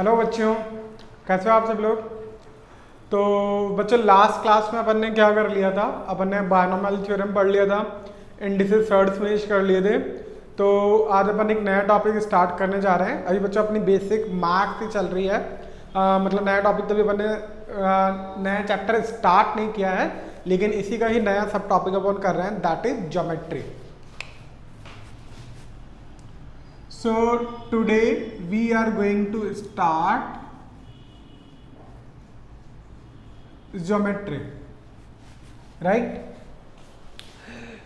Hello बच्चों, कैसे हो आप सब लोग। तो बच्चों लास्ट क्लास में अपन ने क्या कर लिया था, अपन ने बायनॉमियल थ्योरम पढ़ लिया था, इंडिसेस थर्ड्स फिनिश कर लिए थे। तो आज अपन एक नया टॉपिक स्टार्ट करने जा रहे हैं। अभी बच्चों अपनी बेसिक मैथ्स ही चल रही है, मतलब नया टॉपिक तो भी अपन ने नया चैप्टर स्टार्ट नहीं किया है, लेकिन इसी का ही नया सब टॉपिक अपन कर रहे हैं, that is geometry. So today we are going to start geometry, right?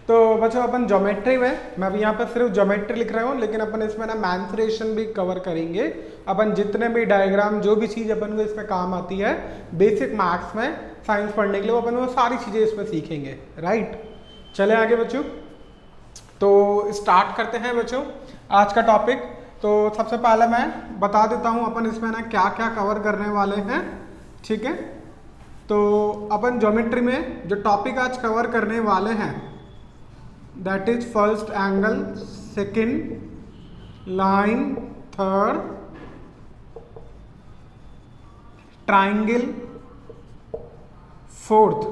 तो बच्चों अपन ज्योमेट्री में, मैं अभी यहाँ पर सिर्फ ज्योमेट्री लिख रहा हूँ, लेकिन अपन इसमें ना मेंसुरेशन भी कवर करेंगे। अपन जितने भी डायग्राम, जो भी चीज़ अपन को इसमें काम आती है बेसिक मैथ्स में, साइंस पढ़ने के लिए, अपन वो सारी चीज़ें इसमें सीखेंगे, राइट? चले आगे बच्चों, तो स्टार्ट करते हैं बच्चों आज का टॉपिक। तो सबसे पहले मैं बता देता हूँ अपन इसमें ना क्या क्या कवर करने वाले हैं, ठीक है। तो अपन ज्योमेट्री में जो टॉपिक आज कवर करने वाले हैं that is first angle, second line, third triangle, fourth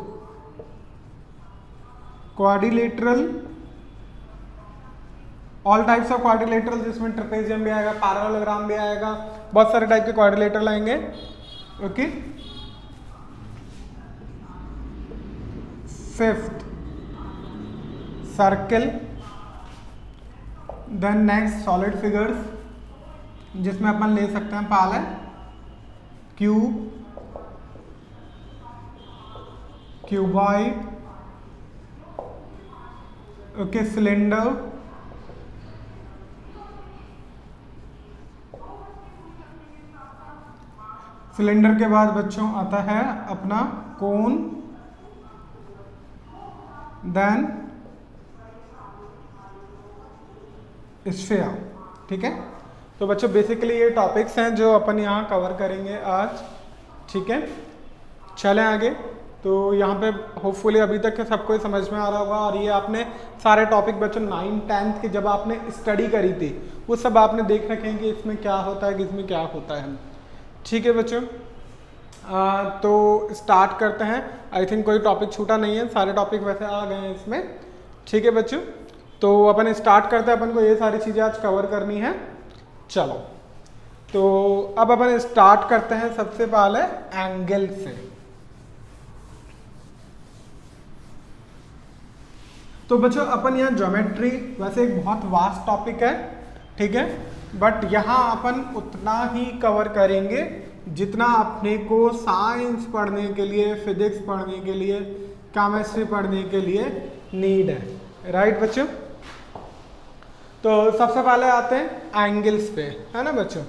quadrilateral, all types of quadrilateral, जिसमें ट्रेपेजियम भी आएगा, पैरेललोग्राम भी आएगा, बहुत सारे टाइप के क्वाड्रिलेटरल आएंगे, okay. Fifth circle, then next solid figures, जिसमें अपन ले सकते हैं पहले cube, cuboid, okay, cylinder, cylinder के बाद बच्चों आता है अपना कोन, देन स्फीयर, ठीक है। तो बच्चों बेसिकली ये टॉपिक्स हैं जो अपन यहाँ कवर करेंगे आज, ठीक है। चलें आगे। तो यहाँ पे होपफुली अभी तक के सबको समझ में आ रहा होगा, और ये आपने सारे टॉपिक बच्चों 9th-10th की जब आपने स्टडी करी थी वो सब आपने देख रखे हैं कि इसमें क्या होता है, इसमें क्या होता है, ठीक है बच्चों। तो स्टार्ट करते हैं। आई थिंक कोई टॉपिक छूटा नहीं है, सारे टॉपिक वैसे आ गए हैं इसमें, ठीक है बच्चों। तो अपन स्टार्ट करते हैं, अपन को ये सारी चीज़ें आज कवर करनी है। चलो, तो अब अपन स्टार्ट करते हैं सबसे पहले एंगल से। तो बच्चों अपन यहाँ ज्योमेट्री वैसे एक बहुत वास्ट टॉपिक है, ठीक है, बट यहाँ अपन उतना ही कवर करेंगे जितना अपने को साइंस पढ़ने के लिए, फिजिक्स पढ़ने के लिए, केमिस्ट्री पढ़ने के लिए नीड है, राइट बच्चों। तो सबसे पहले आते हैं एंगल्स पे, है ना बच्चों।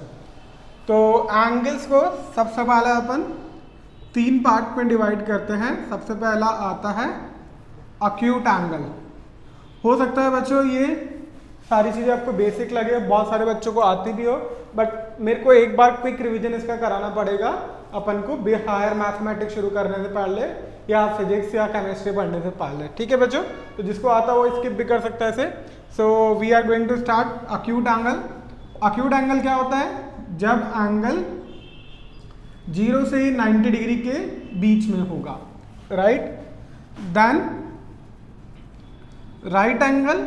तो एंगल्स को सबसे पहले अपन 3 पार्ट में डिवाइड करते हैं। सबसे पहला आता है अक्यूट एंगल। हो सकता है बच्चों ये सारी चीज़ें आपको बेसिक लगे, बहुत सारे बच्चों को आती भी हो, बट मेरे को एक बार क्विक रिवीजन इसका कराना पड़ेगा अपन को हायर मैथमेटिक्स शुरू करने से पहले, या फिजिक्स या केमिस्ट्री पढ़ने से पहले, ठीक है बच्चों। तो जिसको आता है वो स्किप भी कर सकता है इसे। So we are going to start acute angle. Acute angle क्या होता है? जब एंगल 0 से 90 डिग्री के बीच में होगा, right. Then right angle,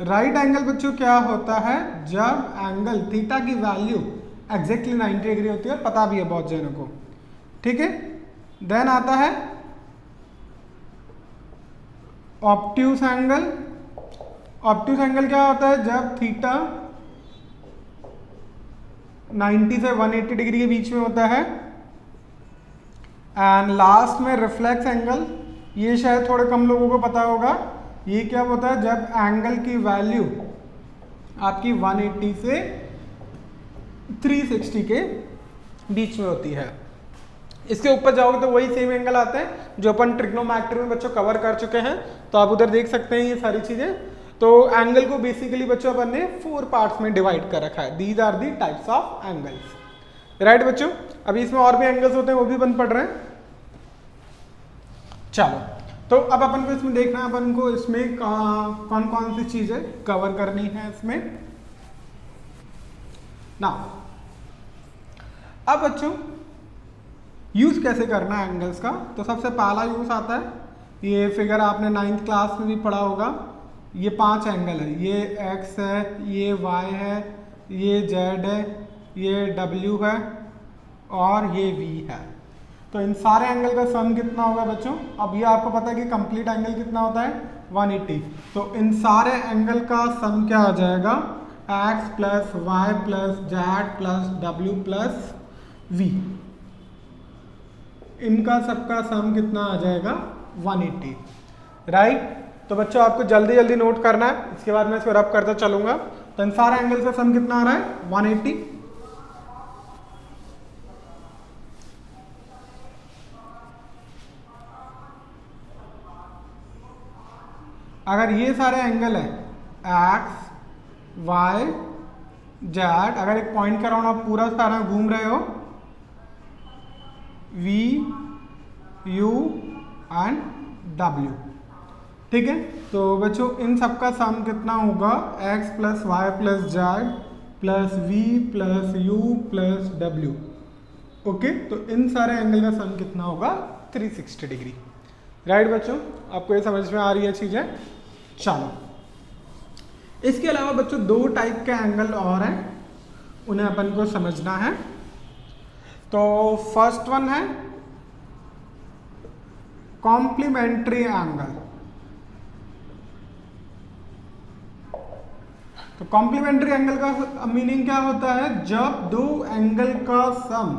right angle बच्चों क्या होता है? जब एंगल थीटा की वैल्यू एग्जैक्टली 90 डिग्री होती है, और पता भी है बहुत जनों को, ठीक है। देन आता है ऑब्ट्यूस एंगल। ऑब्ट्यूस एंगल क्या होता है? जब थीटा 90 से 180 डिग्री के बीच में होता है। एंड लास्ट में रिफ्लेक्स एंगल, ये शायद थोड़े कम लोगों को पता होगा। ये क्या होता है? जब एंगल की वैल्यू आपकी 180 से 360 के बीच में होती है। इसके ऊपर जाओगे तो वही सेम एंगल आते हैं जो अपन ट्रिग्नोमेट्री में बच्चों कवर कर चुके हैं, तो आप उधर देख सकते हैं ये सारी चीजें। तो एंगल को बेसिकली बच्चों अपन ने 4 पार्ट्स में डिवाइड कर रखा है। These are the types of angles, right बच्चों। अभी इसमें और भी एंगल्स होते हैं, वो भी अपन पढ़ रहे हैं। चलो, तो अब अपन को इसमें देखना है, अपन को इसमें कौन कौन सी चीजें कवर करनी है इसमें ना। अब बच्चों यूज कैसे करना है एंगल्स का, तो सबसे पहला यूज आता है, ये फिगर आपने 9th क्लास में भी पढ़ा होगा। ये 5 एंगल है, ये x है, ये y है, ये z है, ये w है और ये v है। तो इन सारे एंगल का सम कितना होगा बच्चों? अब ये आपको पता है कि कंप्लीट एंगल कितना होता है 180। तो इन सारे एंगल का सम क्या आ जाएगा? x plus Y plus Z plus W plus v। इनका सबका सम कितना आ जाएगा? 180, राइट। तो बच्चों आपको जल्दी जल्दी नोट करना है, इसके बाद मैं इसको रब करता चलूंगा। तो इन सारे एंगल का सम कितना आ रहा है? 180। अगर ये सारे एंगल है x y z, अगर एक पॉइंट का राउंड आप पूरा सारा घूम रहे हो, v u एंड w, ठीक है। तो बच्चों इन सब का सम कितना होगा? x plus Y plus Z plus v plus u plus w। Okay, तो इन सारे एंगल का सम कितना होगा? 360 डिग्री, राइट बच्चों। आपको ये समझ में आ रही है चीजें? चलो, इसके अलावा बच्चों 2 टाइप के एंगल और हैं, उन्हें अपन को समझना है। तो फर्स्ट वन है कॉम्प्लीमेंट्री एंगल। तो कॉम्प्लीमेंट्री एंगल का मीनिंग क्या होता है? जब 2 एंगल का सम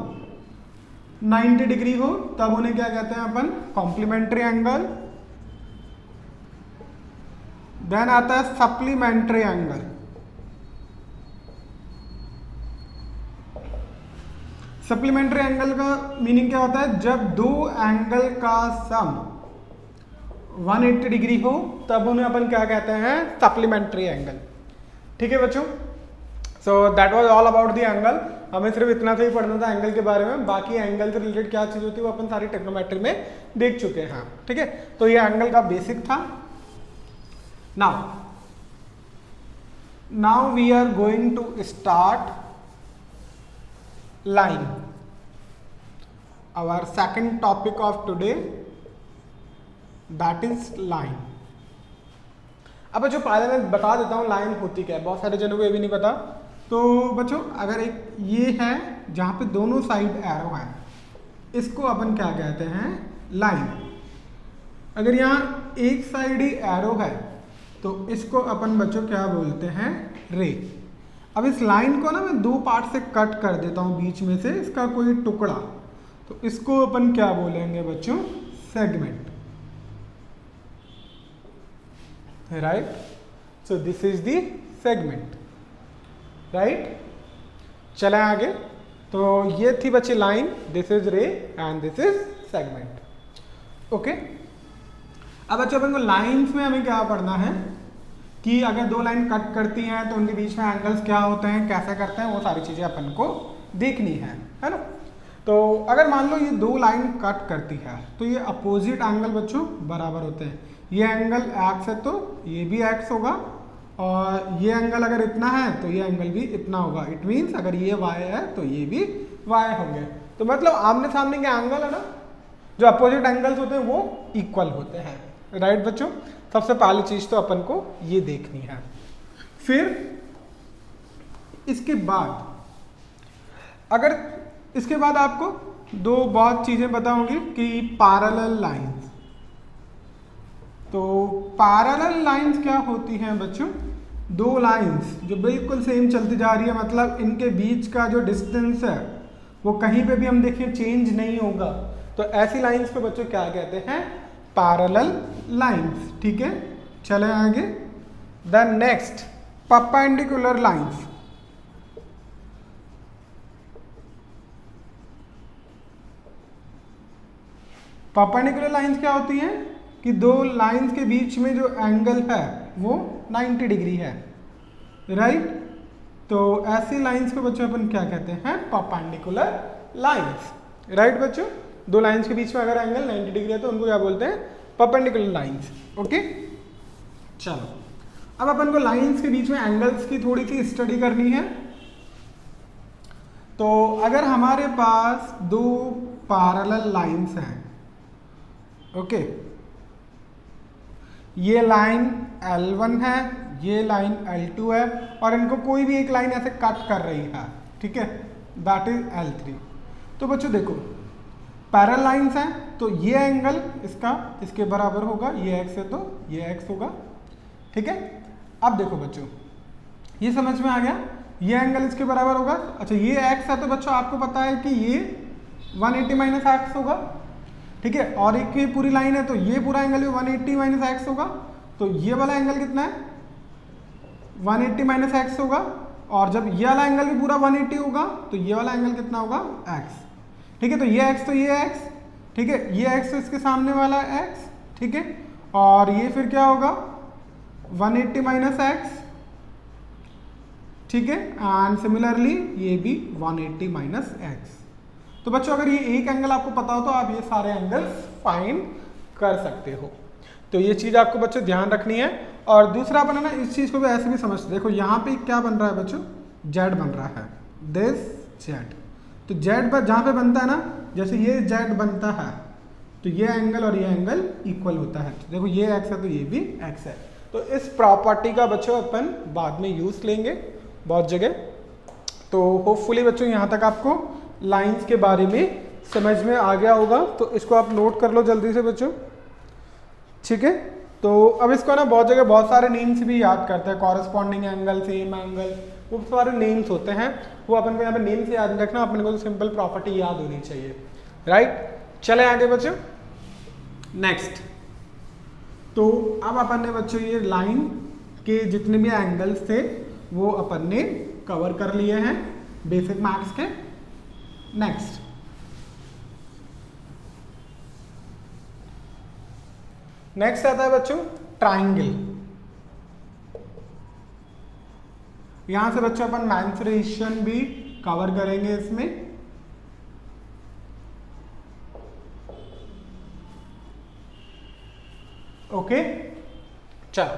90 डिग्री हो तब उन्हें क्या कहते हैं अपन? Complementary angle. देन आता है सप्लीमेंट्री एंगल। सप्लीमेंट्री एंगल का मीनिंग क्या होता है? जब 2 एंगल का सम 180 डिग्री हो तब उन्हें अपन क्या कहते हैं? सप्लीमेंट्री एंगल, ठीक है बच्चों। So that was all about the angle. हमें सिर्फ इतना सा ही पढ़ना था एंगल के बारे में, बाकी एंगल से रिलेटेड क्या चीज होती है वो अपन सारी ट्रिग्नोमेट्री में देख चुके हैं, ठीक है। तो ये एंगल का बेसिक था। now we are going to start line, our second topic of today, that is line। अब बच्चों पहले मैं बता देता हूँ लाइन होती क्या है, बहुत सारे जनों को ये भी नहीं पता। तो बच्चों अगर एक ये है जहाँ पे दोनों साइड एरो है, इसको अपन क्या कहते हैं? लाइन। अगर यहाँ एक साइड ही एरो है तो इसको अपन बच्चों क्या बोलते हैं? रे। अब इस लाइन को ना मैं 2 पार्ट से कट कर देता हूँ, बीच में से इसका कोई टुकड़ा, तो इसको अपन क्या बोलेंगे बच्चों? Segment, right. So this is the segment, right. चलें आगे। तो ये थी बच्चे लाइन, दिस इज रे and this is segment, okay. अब बच्चों अपन को लाइंस में हमें क्या पढ़ना है कि अगर 2 लाइन कट करती हैं तो उनके बीच में एंगल्स क्या होते हैं, कैसे करते हैं, वो सारी चीजें अपन को देखनी है ना। तो अगर मान लो ये 2 लाइन कट करती है तो ये अपोजिट एंगल बच्चों बराबर होते हैं। ये एंगल x है तो ये भी x होगा, और ये एंगल अगर इतना है तो ये एंगल भी इतना होगा। इट मीन्स अगर ये y है तो ये भी y होंगे। तो मतलब आमने सामने के एंगल है ना, जो अपोजिट एंगल्स होते हैं वो इक्वल होते हैं, राइट बच्चों। सबसे पहली चीज तो अपन को ये देखनी है। फिर इसके बाद अगर इसके बाद आपको 2 बहुत चीजें बताऊंगी कि पैरेलल लाइंस। तो पैरेलल लाइंस क्या होती हैं बच्चों? 2 लाइंस जो बिल्कुल सेम चलती जा रही है, मतलब इनके बीच का जो डिस्टेंस है वो कहीं पे भी हम देखें चेंज नहीं होगा, तो ऐसी लाइंस को बच्चों क्या कहते हैं? पैरेलल लाइंस, ठीक है। चले आगे। Then next perpendicular lines. Perpendicular lines क्या होती हैं कि 2 लाइंस के बीच में जो एंगल है वो 90 डिग्री है, राइट। तो ऐसी लाइंस को बच्चों अपन क्या कहते हैं? परपेंडिकुलर लाइंस, राइट बच्चों। 2 लाइंस के बीच में अगर एंगल 90 डिग्री है तो उनको क्या बोलते हैं? Perpendicular lines. ओके, चलो अब अपन को लाइंस के बीच में एंगल्स की थोड़ी सी स्टडी करनी है। तो अगर हमारे पास दो पैरेलल लाइंस हैं, ओके, ये लाइन L1 है, ये लाइन L2 है, और इनको कोई भी एक लाइन ऐसे कट कर रही है, ठीक है, दैट इज L3। तो बच्चों देखो पैरेलल लाइंस हैं, तो ये एंगल इसका इसके बराबर होगा, ये x है तो ये x होगा, ठीक है। अब देखो बच्चों ये समझ में आ गया, ये एंगल इसके बराबर होगा। अच्छा ये x है तो बच्चों आपको पता है कि ये 180 माइनस एक्स होगा, ठीक है, और एक ये पूरी लाइन है तो ये पूरा एंगल भी 180 माइनस एक्स होगा। तो ये वाला एंगल कितना है, 180 माइनस एक्स होगा, और जब ये वाला एंगल भी पूरा 180 होगा तो ये वाला एंगल कितना होगा, x, ठीक है। तो ये x तो ये x, ठीक है, ये x तो इसके सामने वाला x, ठीक है, और ये फिर क्या होगा 180 माइनस एक्स, ठीक है, एंड सिमिलरली ये भी 180 माइनस एक्स। तो बच्चों अगर ये एक एंगल आपको पता हो तो आप ये सारे एंगल्स फाइंड कर सकते हो। तो ये चीज आपको बच्चों ध्यान रखनी है। और दूसरा अपन है ना इस चीज को भी ऐसे भी समझते, देखो यहाँ पे क्या बन रहा है बच्चों, z बन रहा है, दिस z। तो z पर जहाँ पे बनता है ना, जैसे ये z बनता है तो ये एंगल और ये एंगल इक्वल होता है। तो देखो ये x है तो ये भी x है। तो इस प्रॉपर्टी का बच्चों अपन बाद में यूज लेंगे बहुत जगह। तो होपफुली बच्चों यहाँ तक आपको लाइंस के बारे में समझ में आ गया होगा, तो इसको आप नोट कर लो जल्दी से बच्चों, ठीक है। तो अब इसको ना बहुत जगह बहुत सारे नेम्स भी याद करते हैं, कॉरेस्पॉन्डिंग एंगल, सेम एंगल, वो सारे नेम्स होते हैं, वो अपन को यहाँ पे नेम्स याद नहीं रखना, अपन को तो सिंपल प्रॉपर्टी याद होनी चाहिए, राइट। चले आगे बच्चों नेक्स्ट। तो अब अपन ने बच्चों ये लाइन के जितने भी एंगल्स थे वो अपन ने कवर कर लिए हैं बेसिक मैथ्स के। नेक्स्ट नेक्स्ट आता है बच्चों ट्राइंगल। यहां से बच्चों अपन मेंसुरेशन भी कवर करेंगे इसमें। ओके चलो,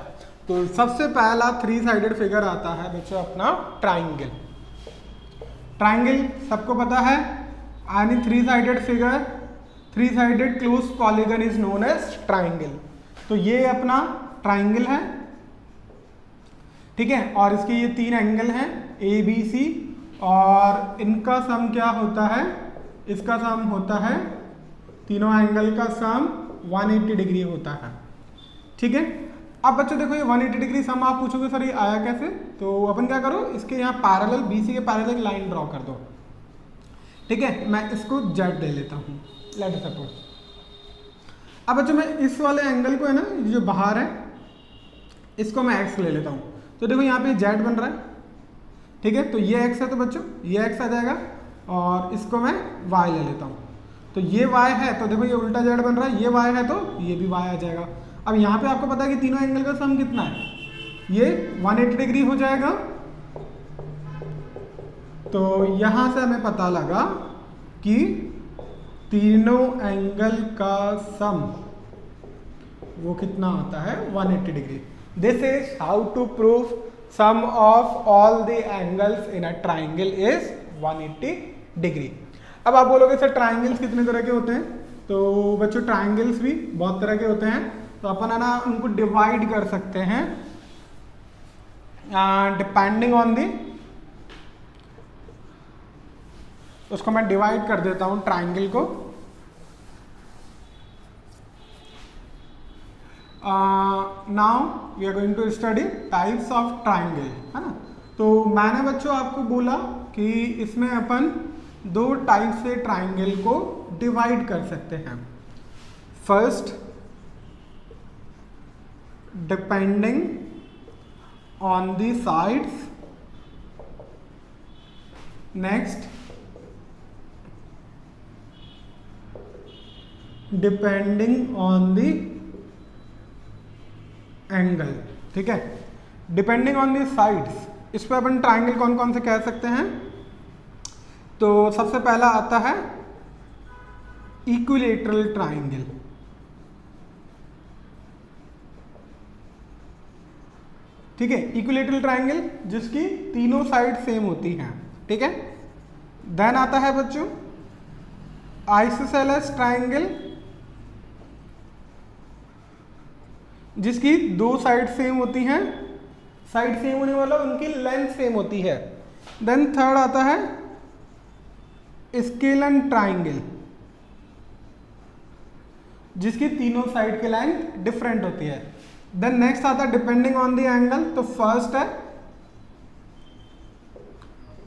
तो सबसे पहला 3 साइडेड फिगर आता है बच्चों अपना ट्राइंगल। ट्राइंगल सबको पता है, any 3 sided figure, 3 sided close polygon is known as triangle. तो ये अपना ट्राइंगल है, ठीक है, और इसके ये 3 एंगल हैं ए बी सी, और इनका सम क्या होता है, इसका सम होता है, तीनों एंगल का सम 180 डिग्री होता है, ठीक है। अब बच्चों देखो ये 180 डिग्री सम आप पूछोगे सर ये आया कैसे, तो अपन क्या करो इसके यहाँ पैरेलल बीसी के पैरेलल एक लाइन ड्रॉ कर दो, ठीक है। मैं इसको जेड ले लेता हूँ, लेट सपोज। अब बच्चों मैं इस वाले एंगल को है ना जो बाहर है इसको मैं एक्स ले लेता हूँ। तो देखो यहाँ पे जेड बन रहा है, ठीक है, तो ये एक्स है तो बच्चों ये एक्स आ जाएगा, और इसको मैं वाई ले लेता हूँ। तो ये वाई है तो देखो ये उल्टा जेड बन रहा है, ये वाई है तो ये भी वाई आ जाएगा। अब यहाँ पे आपको पता है कि तीनों एंगल का सम कितना है, ये 180 डिग्री हो जाएगा। तो यहां से हमें पता लगा कि तीनों एंगल का सम वो कितना आता है, 180 degree. This is how to prove sum of all the angles in a triangle is 180 degree. अब आप बोलोगे सर ट्राइंगल्स कितने तरह के होते हैं, तो बच्चों ट्राइंगल्स भी बहुत तरह के होते हैं। तो अपन है ना उनको डिवाइड कर सकते हैं डिपेंडिंग ऑन दी, उसको मैं डिवाइड कर देता हूं ट्राइंगल को। Now we are going to study types of triangle, है ना। तो मैंने बच्चों आपको बोला कि इसमें अपन 2 टाइप से ट्राइंगल को डिवाइड कर सकते हैं। First depending on the sides, next depending on the angle, ठीक है। डिपेंडिंग ऑन दी साइड्स, इस पर अपन ट्राइंगल कौन कौन से कह सकते हैं, तो सबसे पहला आता है इक्विलेटरल ट्राइंगल। ठीक है, इक्विलेटरल ट्राइंगल जिसकी तीनों साइड सेम होती हैं, ठीक है। देन आता है बच्चों आइसोसेलेस ट्राइंगल जिसकी दो साइड सेम होती हैं, साइड सेम होने वाला उनकी लेंथ सेम होती है। देन थर्ड आता है स्केलन ट्राइंगल जिसकी तीनों साइड की लेंथ डिफरेंट होती है। देन नेक्स्ट आता है डिपेंडिंग ऑन द एंगल, तो फर्स्ट है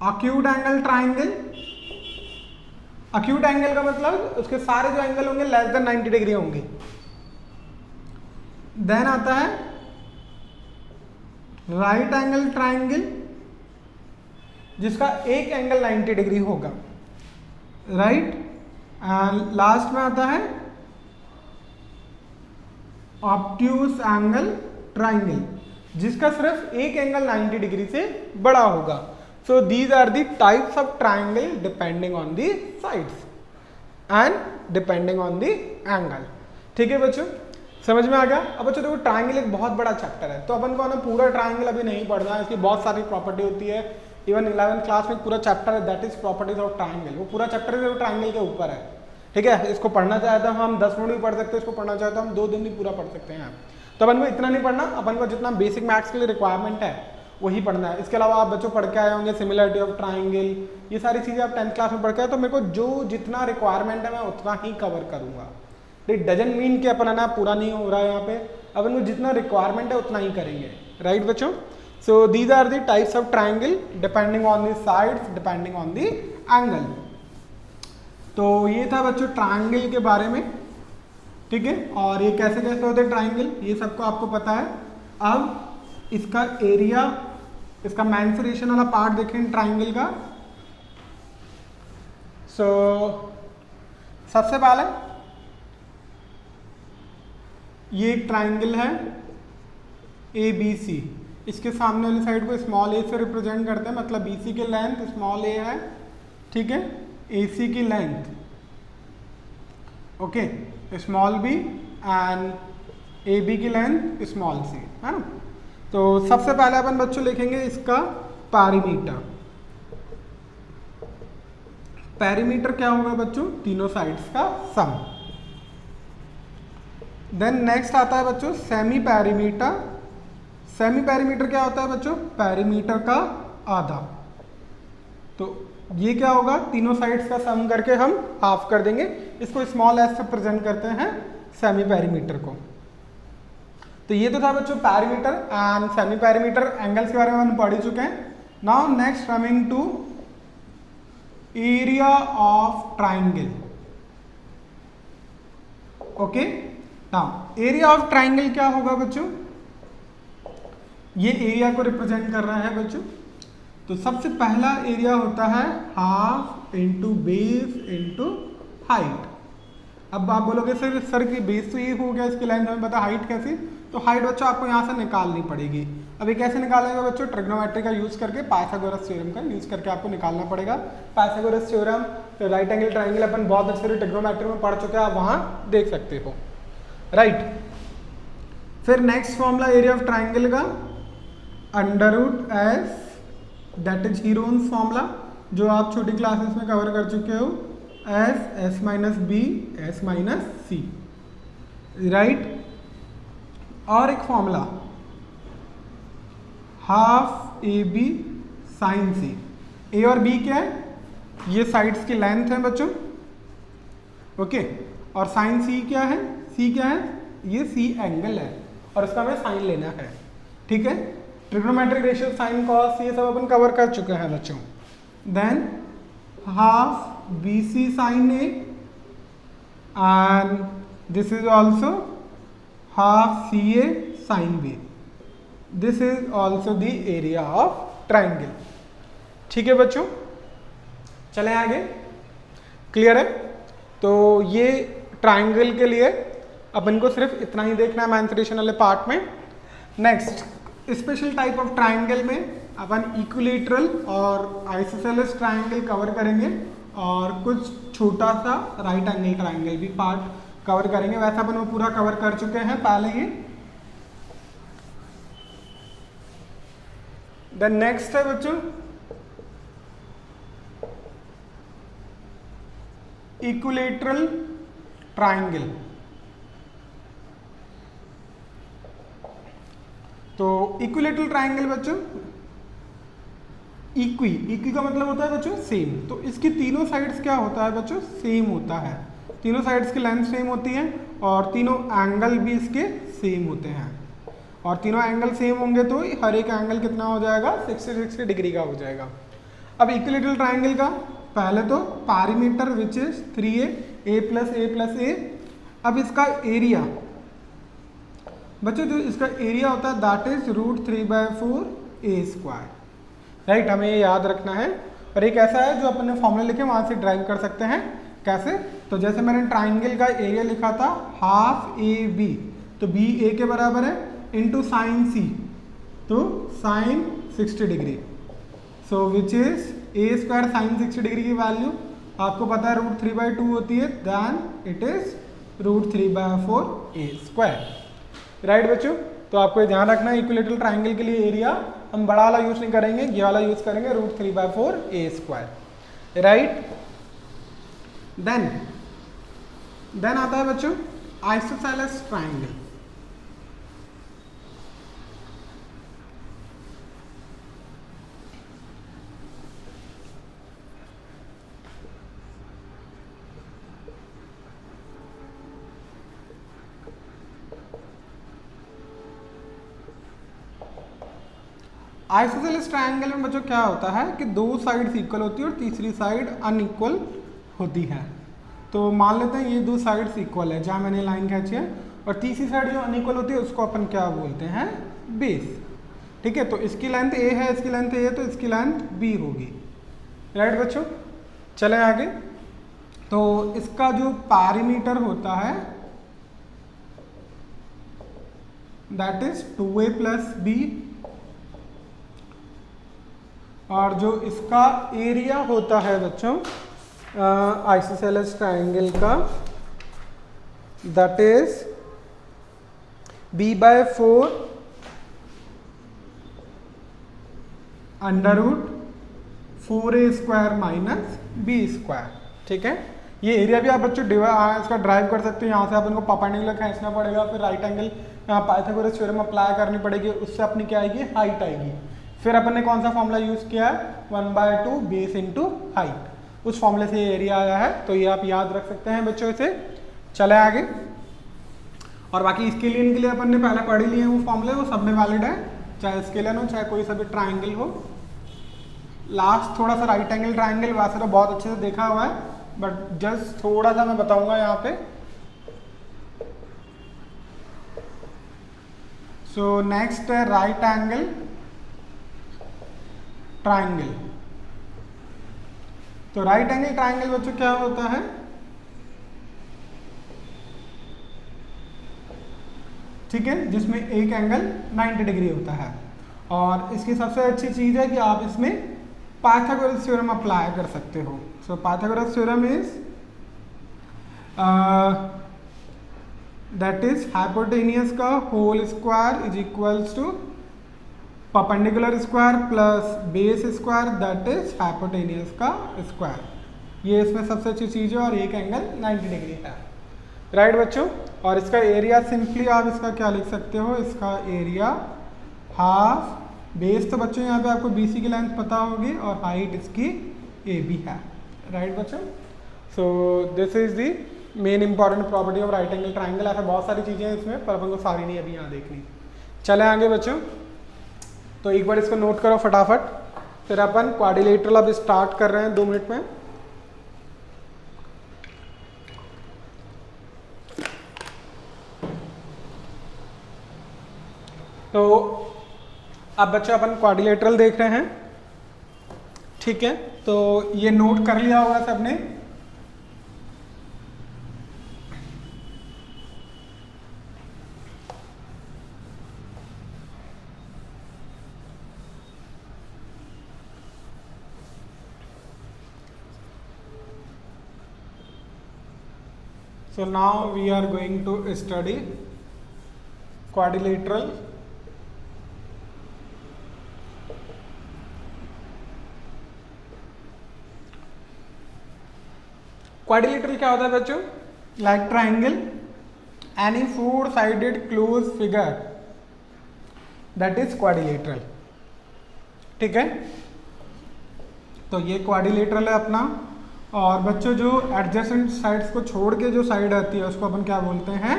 acute angle triangle. Acute angle का मतलब उसके सारे जो एंगल होंगे लेस देन 90 डिग्री होंगे। देन आता है राइट एंगल ट्राइंगल जिसका एक एंगल 90 डिग्री होगा, राइट। एंड लास्ट में आता है ऑब्ट्यूज एंगल ट्राइंगल जिसका सिर्फ एक एंगल 90 डिग्री से बड़ा होगा। So these are the types of triangle depending on the sides and depending on the angle. ठीक है बच्चों, समझ में आ गया। अब बच्चों देखो ट्राइंगल एक बहुत बड़ा चैप्टर है, तो अपन को ना पूरा ट्राइंगल अभी नहीं पढ़ना है, इसकी बहुत सारी प्रॉपर्टी होती है। इवन 11th क्लास में पूरा चैप्टर है that is properties of triangle, वो पूरा चैप्टर ट्राइंगल के ऊपर है, ठीक है। इसको पढ़ना चाहे तो हम 10 मिनट भी पढ़ सकते हैं, इसको पढ़ना चाहे तो हम 2 दिन भी पूरा पढ़ सकते हैं। तो अपन को इतना नहीं पढ़ना, अपन को जितना बेसिक मैथ्स के लिए रिक्वायरमेंट है वही पढ़ना है। इसके अलावा आप बच्चों पढ़ के आए होंगे सिमिलरिटी ऑफ ट्राइंगल, ये सारी चीज़ें आप 10th क्लास में पढ़ के आए, तो मेरे को जो जितना रिक्वायरमेंट है मैं उतना ही कवर करूँगा। इट डजंट मीन कि अपन है ना पूरा नहीं हो रहा है, यहाँ पे अपन को जितना रिक्वायरमेंट है उतना ही करेंगे, राइट बच्चों। So these are the types of triangle depending on the sides depending on the angle. तो ये था बच्चों ट्राइंगल के बारे में, ठीक है। और ये कैसे कैसे होते हैं ट्राइंगल ये सबको आपको पता है। अब इसका एरिया, इसका मेंसुरेशन वाला पार्ट देखें ट्राइंगल का। सो सबसे पहले ये एक ट्राइंगल है ABC, इसके सामने वाली साइड को स्मॉल a से रिप्रेजेंट करते हैं, मतलब BC की लेंथ स्मॉल a है, ठीक है, AC की length okay small b and AB की लेंथ स्मॉल c, है ना। तो सबसे पहले अपन बच्चों लिखेंगे इसका पैरीमीटर। पैरीमीटर क्या होगा बच्चों, तीनों साइड्स का सम। देन नेक्स्ट आता है बच्चों सेमी पैरीमीटर। सेमी पैरीमीटर क्या होता है बच्चों, पैरीमीटर का आधा। तो ये क्या होगा, तीनों साइड्स का सम करके हम हाफ कर देंगे, इसको स्मॉल s से प्रेजेंट करते हैं सेमी पैरीमीटर को। तो ये तो था बच्चों perimeter and semi perimeter angles के बारे में हम पढ़ ही चुके हैं। Now next coming to area of triangle. Okay, now area of triangle क्या होगा बच्चों, ये एरिया को रिप्रेजेंट कर रहा है बच्चों। तो सबसे पहला एरिया होता है half into base into height. अब आप बोलोगे सर की बेस तो ये हो गया, इसकी लाइन हमें पता, हाइट कैसी, तो हाइट बच्चों आपको यहाँ से निकालनी पड़ेगी। अभी कैसे निकालेंगे बच्चों, ट्रिग्नोमेट्री का यूज करके, पाइथागोरस थ्योरम का यूज करके आपको निकालना पड़ेगा। पाइथागोरस थ्योरम, तो राइट एंगल ट्राइंगल अपन बहुत अच्छे से ट्रिग्नोमेट्री में पढ़ चुके हैं, आप वहाँ देख सकते हो, राइट। फिर next formula area of triangle का √s, that is Heron's formula, जो आप छोटी क्लासेस में कवर कर चुके हो, s minus b s minus c, right. और एक formula half AB sine c। a और b क्या है, ये साइड्स की लेंथ है बच्चों, ओके। और साइन c क्या है, c क्या है, ये c एंगल है और इसका हमें साइन लेना है, ठीक है। ट्रिग्नोमेट्रिक रेशियो साइन कॉस ये सब अपन कवर कर चुके हैं बच्चों। Then half BC sine A and this is also half CA sine B। This is also the area of triangle, ठीक है बच्चों। चलें आगे, क्लियर है। तो ये ट्राइंगल के लिए अपन को सिर्फ इतना ही देखना है मेंसुरेशन वाले पार्ट में। Next special type of triangle में अपन इक्विलेटरल और आइसोसेलेस ट्राइंगल कवर करेंगे और कुछ छोटा सा राइट एंगल ट्राइंगल भी पार्ट कवर करेंगे। वैसे अपन वो पूरा कवर कर चुके हैं पहले ही। देन नेक्स्ट है बच्चों इक्विलेटरल ट्राइंगल। तो इक्विलेटरल ट्राइंगल बच्चों, इक्वी का मतलब होता है बच्चों सेम, तो इसकी तीनों साइड्स क्या होता है बच्चों, सेम होता है। तीनों साइड्स की लेंथ सेम होती है और तीनों एंगल भी इसके सेम होते हैं। और तीनों एंगल सेम होंगे तो हर एक एंगल कितना हो जाएगा, 60 डिग्री का हो जाएगा। अब इक्विलेटरल ट्राइंगल का पहले तो perimeter which is 3a, a plus a। अब इसका एरिया बच्चों, जो इसका एरिया होता है दैट इज √3/4 a², राइट। हमें ये याद रखना है। और एक ऐसा है जो अपन ने फॉर्मूला लिखे वहां से ड्राइव कर सकते हैं। कैसे, तो जैसे मैंने ट्राइंगल का एरिया लिखा था हाफ AB, तो B A के बराबर है इंटू साइन C, तो sine 60 degree. So which is a² sine 60 degree की वैल्यू आपको पता है √3/2 होती है, then it is √3/4 a², right बच्चों। तो आपको ये ध्यान रखना है इक्विलेटरल ट्राइंगल के लिए एरिया हम बड़ा वाला यूज नहीं करेंगे, ये वाला यूज करेंगे √3/4 a², राइट। देन आता है बच्चों आइसोसेलेस ट्राइंगल। आइसोसेलेस ट्राइंगल में बच्चों क्या होता है कि दो साइड्स इक्वल होती है और तीसरी साइड अनइक्वल होती है। तो मान लेते हैं ये दो साइड्स इक्वल है जहां मैंने लाइन खींची है, और तीसरी साइड जो अनइक्वल होती है उसको अपन क्या बोलते हैं, बेस, ठीक है। तो इसकी लेंथ a है, इसकी लेंथ a है, तो इसकी लेंथ b होगी, राइट बच्चों। चले आगे, तो इसका जो पैरीमीटर होता है दैट इज 2a + b, और जो इसका एरिया होता है बच्चों आइसोसेलेस ट्राइंगल का that is b/4 √4a² - b², ठीक है। ये एरिया भी आप बच्चों इसका ड्राइव कर सकते हो। यहाँ से अपन को परपेंडिकुलर खींचना पड़ेगा, फिर right angle Pythagoras theorem apply करनी पड़ेगी, उससे अपनी क्या आएगी, हाइट आएगी। फिर अपन ने कौन सा फॉर्मूला यूज किया है, 1/2 बेस इंटू हाइट, उस फॉर्मूले से एरिया आया है। तो ये आप याद रख सकते हैं बच्चों इसे। चले आगे, और बाकी स्केलियन के लिए अपन ने पहले पढ़ लिए हैं वो फॉर्मूले, वो सब में वैलिड है, चाहे स्केलियन हो चाहे कोई सा भी ट्राइंगल हो। लास्ट थोड़ा सा राइट एंगल ट्राइंगल वैसे तो बहुत अच्छे से देखा हुआ है, बट जस्ट थोड़ा सा मैं बताऊंगा यहाँ पे। सो नेक्स्ट है राइट एंगल ट्राइंगल। तो राइट एंगल ट्राइंगल बच्चों क्या होता है, ठीक है, जिसमें एक एंगल 90 डिग्री होता है। और इसकी सबसे अच्छी चीज है कि आप इसमें पाइथागोरस थ्योरम अप्लाई कर सकते हो। So Pythagoras theorem is that is hypotenuse का whole square is equals to perpendicular square plus base square that is hypotenuse का स्क्वायर। ये इसमें सबसे अच्छी चीज है, और एक एंगल 90 डिग्री है, राइट बच्चों। और इसका एरिया सिंपली आप इसका क्या लिख सकते हो, इसका एरिया हाफ बेस, तो बच्चों यहाँ पे आपको BC की लेंथ पता होगी, और हाइट इसकी AB है, राइट बच्चों। So this is the main important property of right angle triangle. ऐसा बहुत सारी चीजें हैं इसमें, पर अपन को सारी नहीं अभी यहाँ देखनी। चले आगे बच्चों, तो एक बार इसको नोट करो फटाफट, फिर अपन क्वाड्रिलेटरल अब स्टार्ट कर रहे हैं 2 मिनट में। तो अब बच्चों अपन क्वाड्रिलेटरल देख रहे हैं, ठीक है। तो ये नोट कर लिया होगा सबने। So now we are going to study quadrilateral quadrilateral क्या होता है बच्चों? Like triangle, any 4 sided close figure, that is quadrilateral. ठीक है, तो ये क्वाड्रिलेटरल है अपना। और बच्चों जो एडजेसेंट साइड्स को छोड़ के जो साइड आती है उसको अपन क्या बोलते हैं?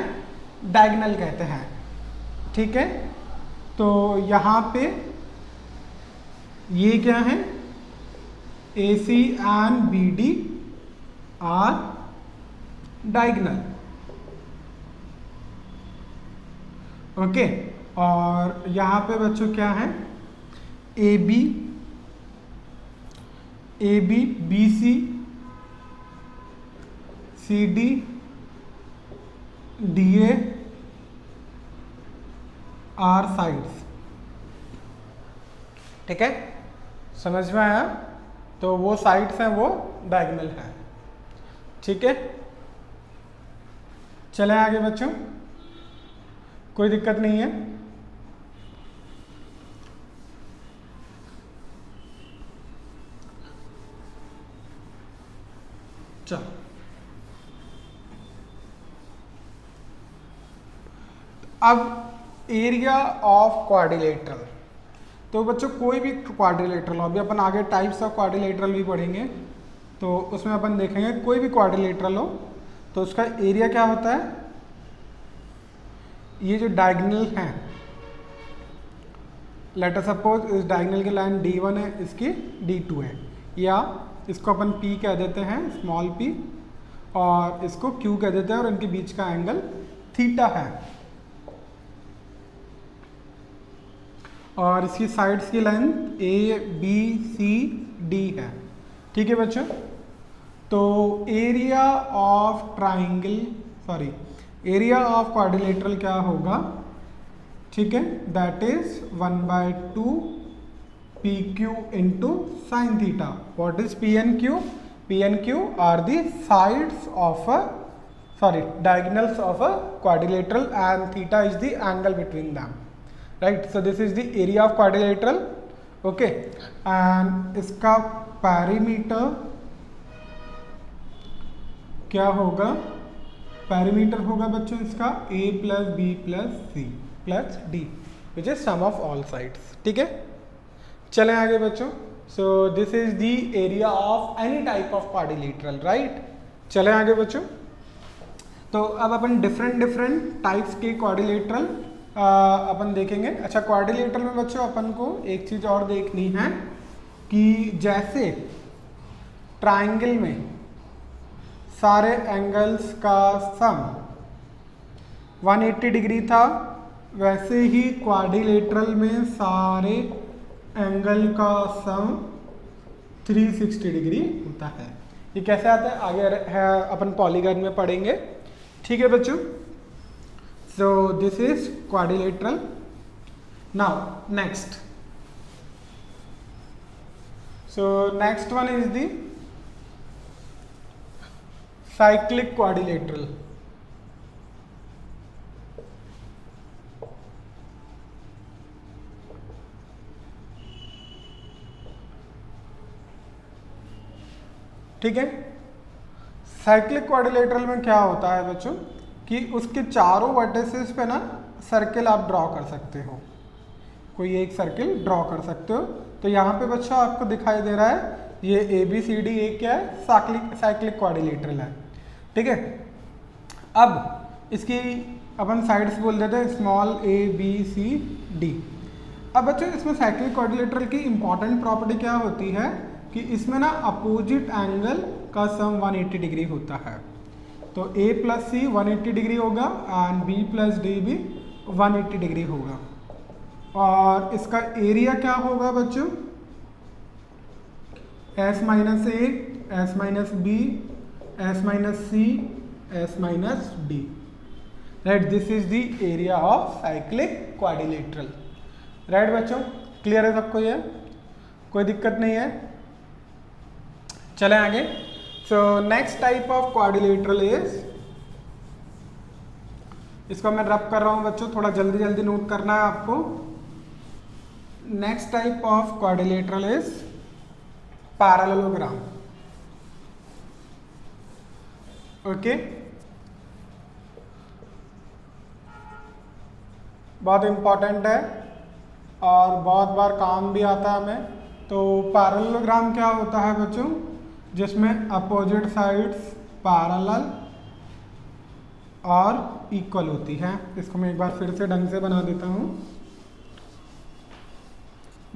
डायगोनल कहते हैं। ठीक है, तो यहाँ पे ये क्या है? AC and BD are diagonal. Okay, और यहाँ पे बच्चों क्या है? AB, BC, CD, DA are sides. ठीक है, समझ में आया? तो वो साइड्स हैं वो डायगोनल है। ठीक है, चलें आगे बच्चों, कोई दिक्कत नहीं है। चलो, अब एरिया ऑफ क्वाड्रिलेटरल। तो बच्चों कोई भी क्वाड्रिलेटरल, अभी अपन आगे टाइप्स ऑफ क्वाड्रिलेटरल भी पढ़ेंगे, तो उसमें अपन देखेंगे कोई भी क्वाड्रिलेटरल हो तो उसका एरिया क्या होता है? ये जो डायगोनल है, लेट अस सपोज इस डायगोनल की लाइन D1 है, इसकी D2 है, या इसको अपन P कह देते हैं, स्मॉल p, और इसको Q कह देते हैं, और इनके बीच का एंगल थीटा है। और इसकी साइड्स की लाइन ABCD है। ठीक है बच्चों, तो area of triangle, sorry, area of quadrilateral क्या होगा? ठीक है, that is 1/2 PQ into sine theta. What is P and Q? P and Q are the sides of a, sorry, diagonals of a quadrilateral, and theta is the angle between them. Right, so this is the area of quadrilateral. Okay, and इसका perimeter क्या होगा? Perimeter होगा बच्चों इसका A + B + C + D, which is sum of all sides. ठीक है, चलें आगे बच्चों। So this is the area of any type of quadrilateral. Right, चलें आगे बच्चों। तो अब अपन डिफरेंट टाइप्स के क्वाड्रिलेटरल अपन देखेंगे। अच्छा, क्वाड्रिलेटरल में बच्चों अपन को एक चीज और देखनी है कि जैसे ट्राइंगल में सारे एंगल्स का सम 180 डिग्री था, वैसे ही क्वाड्रिलेटरल में सारे एंगल का सम 360 डिग्री होता है। ये कैसे आता है आगे है अपन पॉलीगन में पढ़ेंगे। ठीक है बच्चों, so this is quadrilateral. Now next, so next one is the cyclic quadrilateral. ठीक है, साइक्लिक क्वाड्रिलेटरल में क्या होता है बच्चों कि उसके चारों वर्टिसेस पे ना सर्किल आप ड्रॉ कर सकते हो, कोई एक सर्किल ड्रॉ कर सकते हो। तो यहाँ पे बच्चों आपको दिखाई दे रहा है ये ABCD एक क्या है? साइक्लिक क्वाड्रिलेटरल है। ठीक है, अब इसकी अपन साइड्स बोल देते हैं स्मॉल ABCD। अब बच्चों इसमें साइक्लिक क्वाड्रिलेटरल की इंपॉर्टेंट प्रॉपर्टी क्या होती है कि इसमें ना अपोजिट एंगल का सम 180 डिग्री होता है। तो A + C 180 डिग्री होगा एंड B + D भी 180 डिग्री होगा। और इसका एरिया क्या होगा बच्चों? S - A, S - B, S - C, S - D। Right, this is the area of cyclic quadrilateral. Right बच्चों, क्लियर है सबको? ये कोई दिक्कत नहीं है। चलें आगे। So next type of quadrilateral is, इसको मैं रब कर रहा हूं बच्चों, थोड़ा जल्दी जल्दी नोट करना है आपको। Next type of quadrilateral is parallelogram. Okay, बहुत इम्पॉर्टेंट है और बहुत बार काम भी आता है हमें। तो पैरेललोग्राम क्या होता है बच्चों, जिसमें अपोजिट साइड्स पैरेलल और इक्वल होती है। इसको मैं एक बार फिर से ढंग से बना देता हूँ,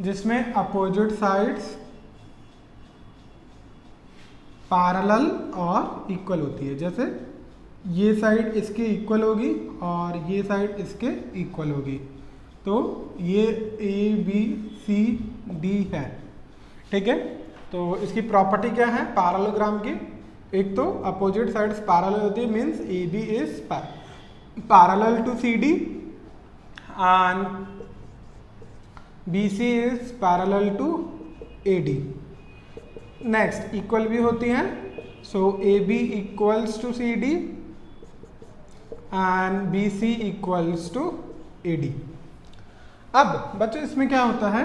जिसमें अपोजिट साइड्स पैरेलल और इक्वल होती है। जैसे ये साइड इसके इक्वल होगी और ये साइड इसके इक्वल होगी, तो ये ए बी सी डी है। ठीक है, तो इसकी प्रॉपर्टी क्या है पैरेललोग्राम की, एक तो अपोजिट साइड्स पैरेलल होती है, means A B is parallel to C D and B C is parallel to A D. Next equal भी होती हैं, so A B equals to C D and B C equals to A D. अब बच्चों इसमें क्या होता है,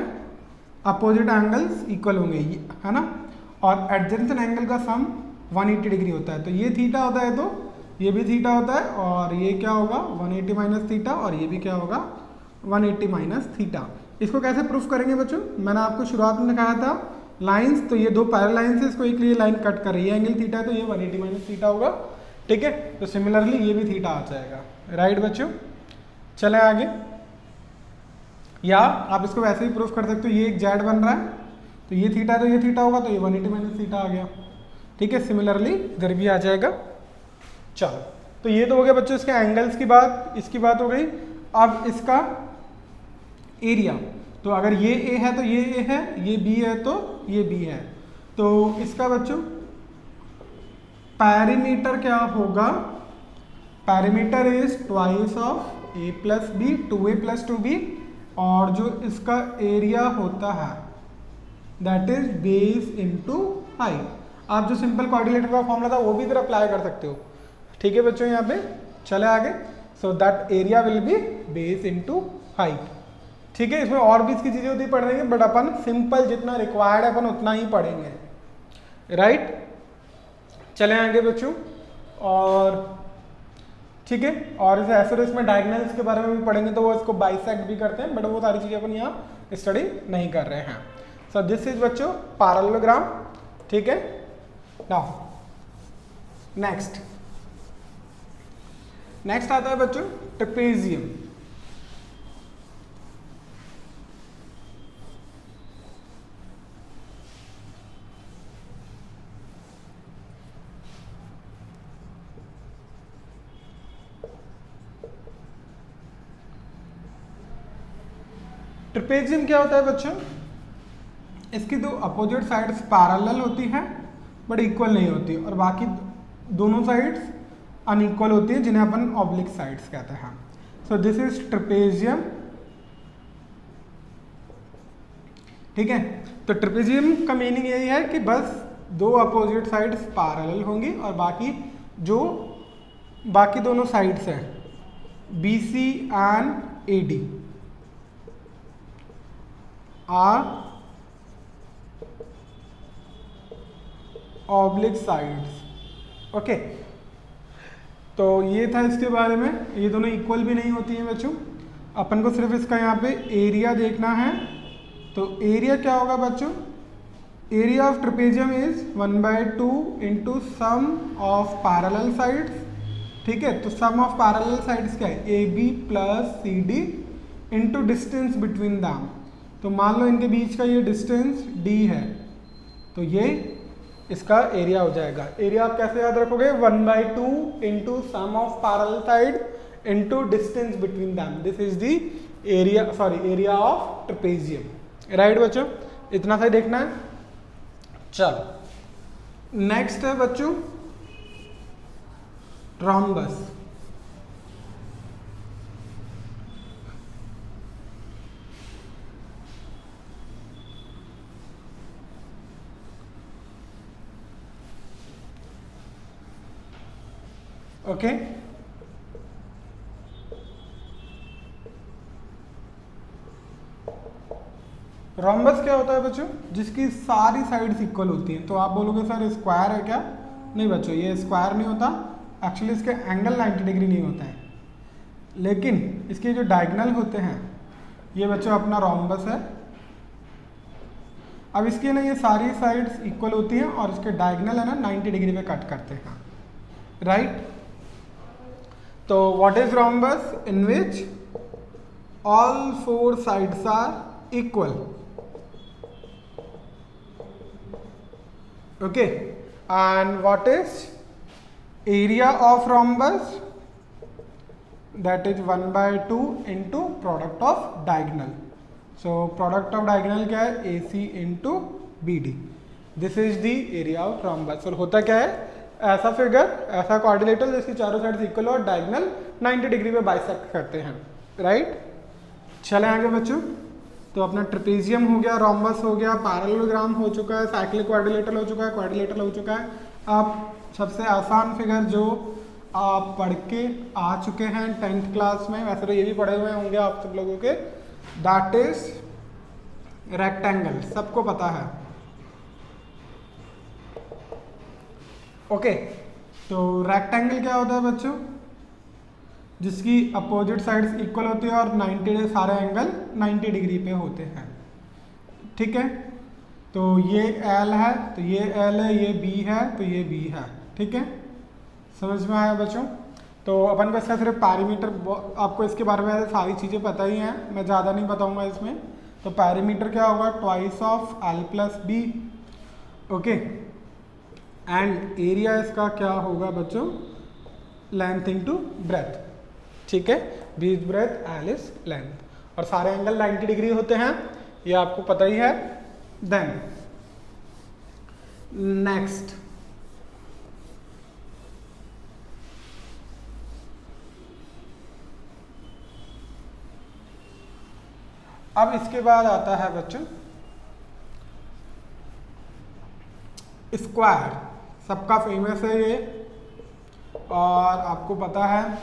opposite angles equal होंगे, है ना, और एडजेसेंट एंगल का सम 180 डिग्री होता है। तो ये थीटा होता है तो ये भी थीटा होता है, और ये क्या होगा 180 माइनस थीटा, और ये भी क्या होगा 180 माइनस थीटा। इसको कैसे प्रूफ करेंगे बच्चों, मैंने आपको शुरुआत में दिखाया था लाइंस, तो ये दो पैरेलल लाइंस है, इसको एक लिए लाइन कट कर रही है, एंगल थीटा है तो ये 180 माइनस थीटा होगा। ठीक है, तो सिमिलरली ये भी थीटा आ जाएगा। राइट बच्चों, चले आगे, या आप इसको वैसे ही प्रूफ कर सकते हो, ये एक जेड बन रहा है तो ये थीटा, तो ये थीटा होगा तो ये 180 माइनस थीटा आ गया। ठीक है, सिमिलरली इधर भी आ जाएगा। चलो, तो ये तो हो गया बच्चों इसके एंगल्स की बात, इसकी बात हो गई। अब इसका एरिया, तो अगर ये ए है तो ये ए है, ये बी है तो ये बी है, तो इसका बच्चों पैरीमीटर क्या होगा, perimeter is twice of A plus B, 2a plus 2b, और जो इसका एरिया होता है that is base into height. आप जो सिंपल क्वाड्रिलेटरल का फॉर्मूला था वो भी इधर अप्लाई कर सकते हो। ठीक है बच्चों, यहाँ पे चले आगे, so that area will be base into height. ठीक है, इसमें और भी इसकी चीजें होती पढ़ेंगे, बट अपन सिंपल जितना रिक्वायर्ड है अपन उतना ही पढ़ेंगे। राइट, चले आगे बच्चों, और ठीक है, और इस ऐसे इसमें डायगोनल्स के बारे में भी पढ़ेंगे, तो वो इसको बाइसेक्ट भी करते हैं, बट वो सारी चीजें अपन यहाँ स्टडी नहीं कर रहे हैं। सो दिस इज बच्चों पैरेललोग्राम। ठीक है, नाउ नेक्स्ट आता है बच्चों ट्रेपेजियम। ट्रेपेजियम क्या होता है बच्चों, इसकी दो अपोजिट साइड्स पैरेलल होती हैं बट इक्वल नहीं होती, और बाकी दोनों साइड्स अनइक्वल होती है, जिन्हें अपन ऑब्लिक साइड्स कहते हैं। सो दिस इज ट्रेपेजियम। ठीक है, तो ट्रेपेजियम का मीनिंग यही है कि बस दो अपोजिट साइड्स पैरेलल होंगी और बाकी दोनों साइड्स हैं B C and A D are oblique sides. Okay, तो ये था इसके बारे में। ये दोनों इक्वल भी नहीं होती हैं बच्चों, अपन को सिर्फ इसका यहाँ पे एरिया देखना है। तो एरिया क्या होगा बच्चों, area of trapezium is 1/2 into sum of parallel sides. ठीक है, तो सम ऑफ पैरेलल साइड्स क्या है, A B plus C D into distance between them. तो मान लो इनके बीच का ये डिस्टेंस d है, तो ये इसका एरिया हो जाएगा। एरिया आप कैसे याद रखोगे, 1/2 into sum of parallel side into distance between them. This is the area of trapezium. Right बच्चों, इतना सा देखना है। चलो नेक्स्ट है बच्चों रोम्बस। ओके, रोम्बस क्या होता है बच्चों, जिसकी सारी साइड्स इक्वल होती हैं। तो आप बोलोगे सर स्क्वायर है क्या, नहीं बच्चों, ये स्क्वायर नहीं होता, एक्चुअली इसके एंगल 90 डिग्री नहीं होते हैं, लेकिन इसके जो डायगोनल होते हैं ये बच्चों अपना रोम्बस है। अब इसके ना ये सारी साइड्स इक्वल होती हैं और इसके डायगोनल है ना 90 डिग्री पे कट करते हैं, राइट। तो what is rhombus? In which all four sides are equal, okay. And what is area of rhombus? That is 1/2 into product of diagonal. So product of diagonal क्या है? AC into BD। This is the area of rhombus. और होता क्या है? ऐसा figure, ऐसा quadrilateral जिसकी चारों साइड इक्वल और डायगोनल 90 डिग्री पे बाइसेक्ट करते हैं, राइट। चले आगे बच्चों। तो अपना ट्रेपेजियम हो गया, रोम्बस हो गया, पैरेललोग्राम हो चुका है, साइक्लिक क्वाड्रिलेटरल हो चुका है, क्वाड्रिलेटरल हो चुका है। अब सबसे आसान फिगर जो आप पढ़ के आ चुके हैं 10th क्लास में, वैसे तो ये भी पढ़े हुए होंगे आप सब लोगों के, दैट इज रेक्टेंगल, सबको पता है, ओके। तो रेक्टेंगल क्या होता है बच्चों? जिसकी अपोजिट साइड्स इक्वल होती है और 90 सारे एंगल 90 डिग्री पे होते हैं, ठीक है। तो ये L है, तो ये L है, ये B है, तो ये B है, ठीक है। समझ में आया बच्चों? तो अपन को इसका सिर्फ पैरीमीटर, आपको इसके बारे में सारी चीज़ें पता ही हैं, मैं ज़्यादा नहीं बताऊंगा इसमें। तो पैरीमीटर क्या होगा? Twice of L plus B, okay. And area इसका क्या होगा बच्चों? लेंथ इंटू ब्रेथ, ठीक है। B is breadth, L is length, और सारे एंगल 90 डिग्री होते हैं, ये आपको पता ही है। देन नेक्स्ट, अब इसके बाद आता है बच्चों स्क्वायर, सबका फेमस है ये, और आपको पता है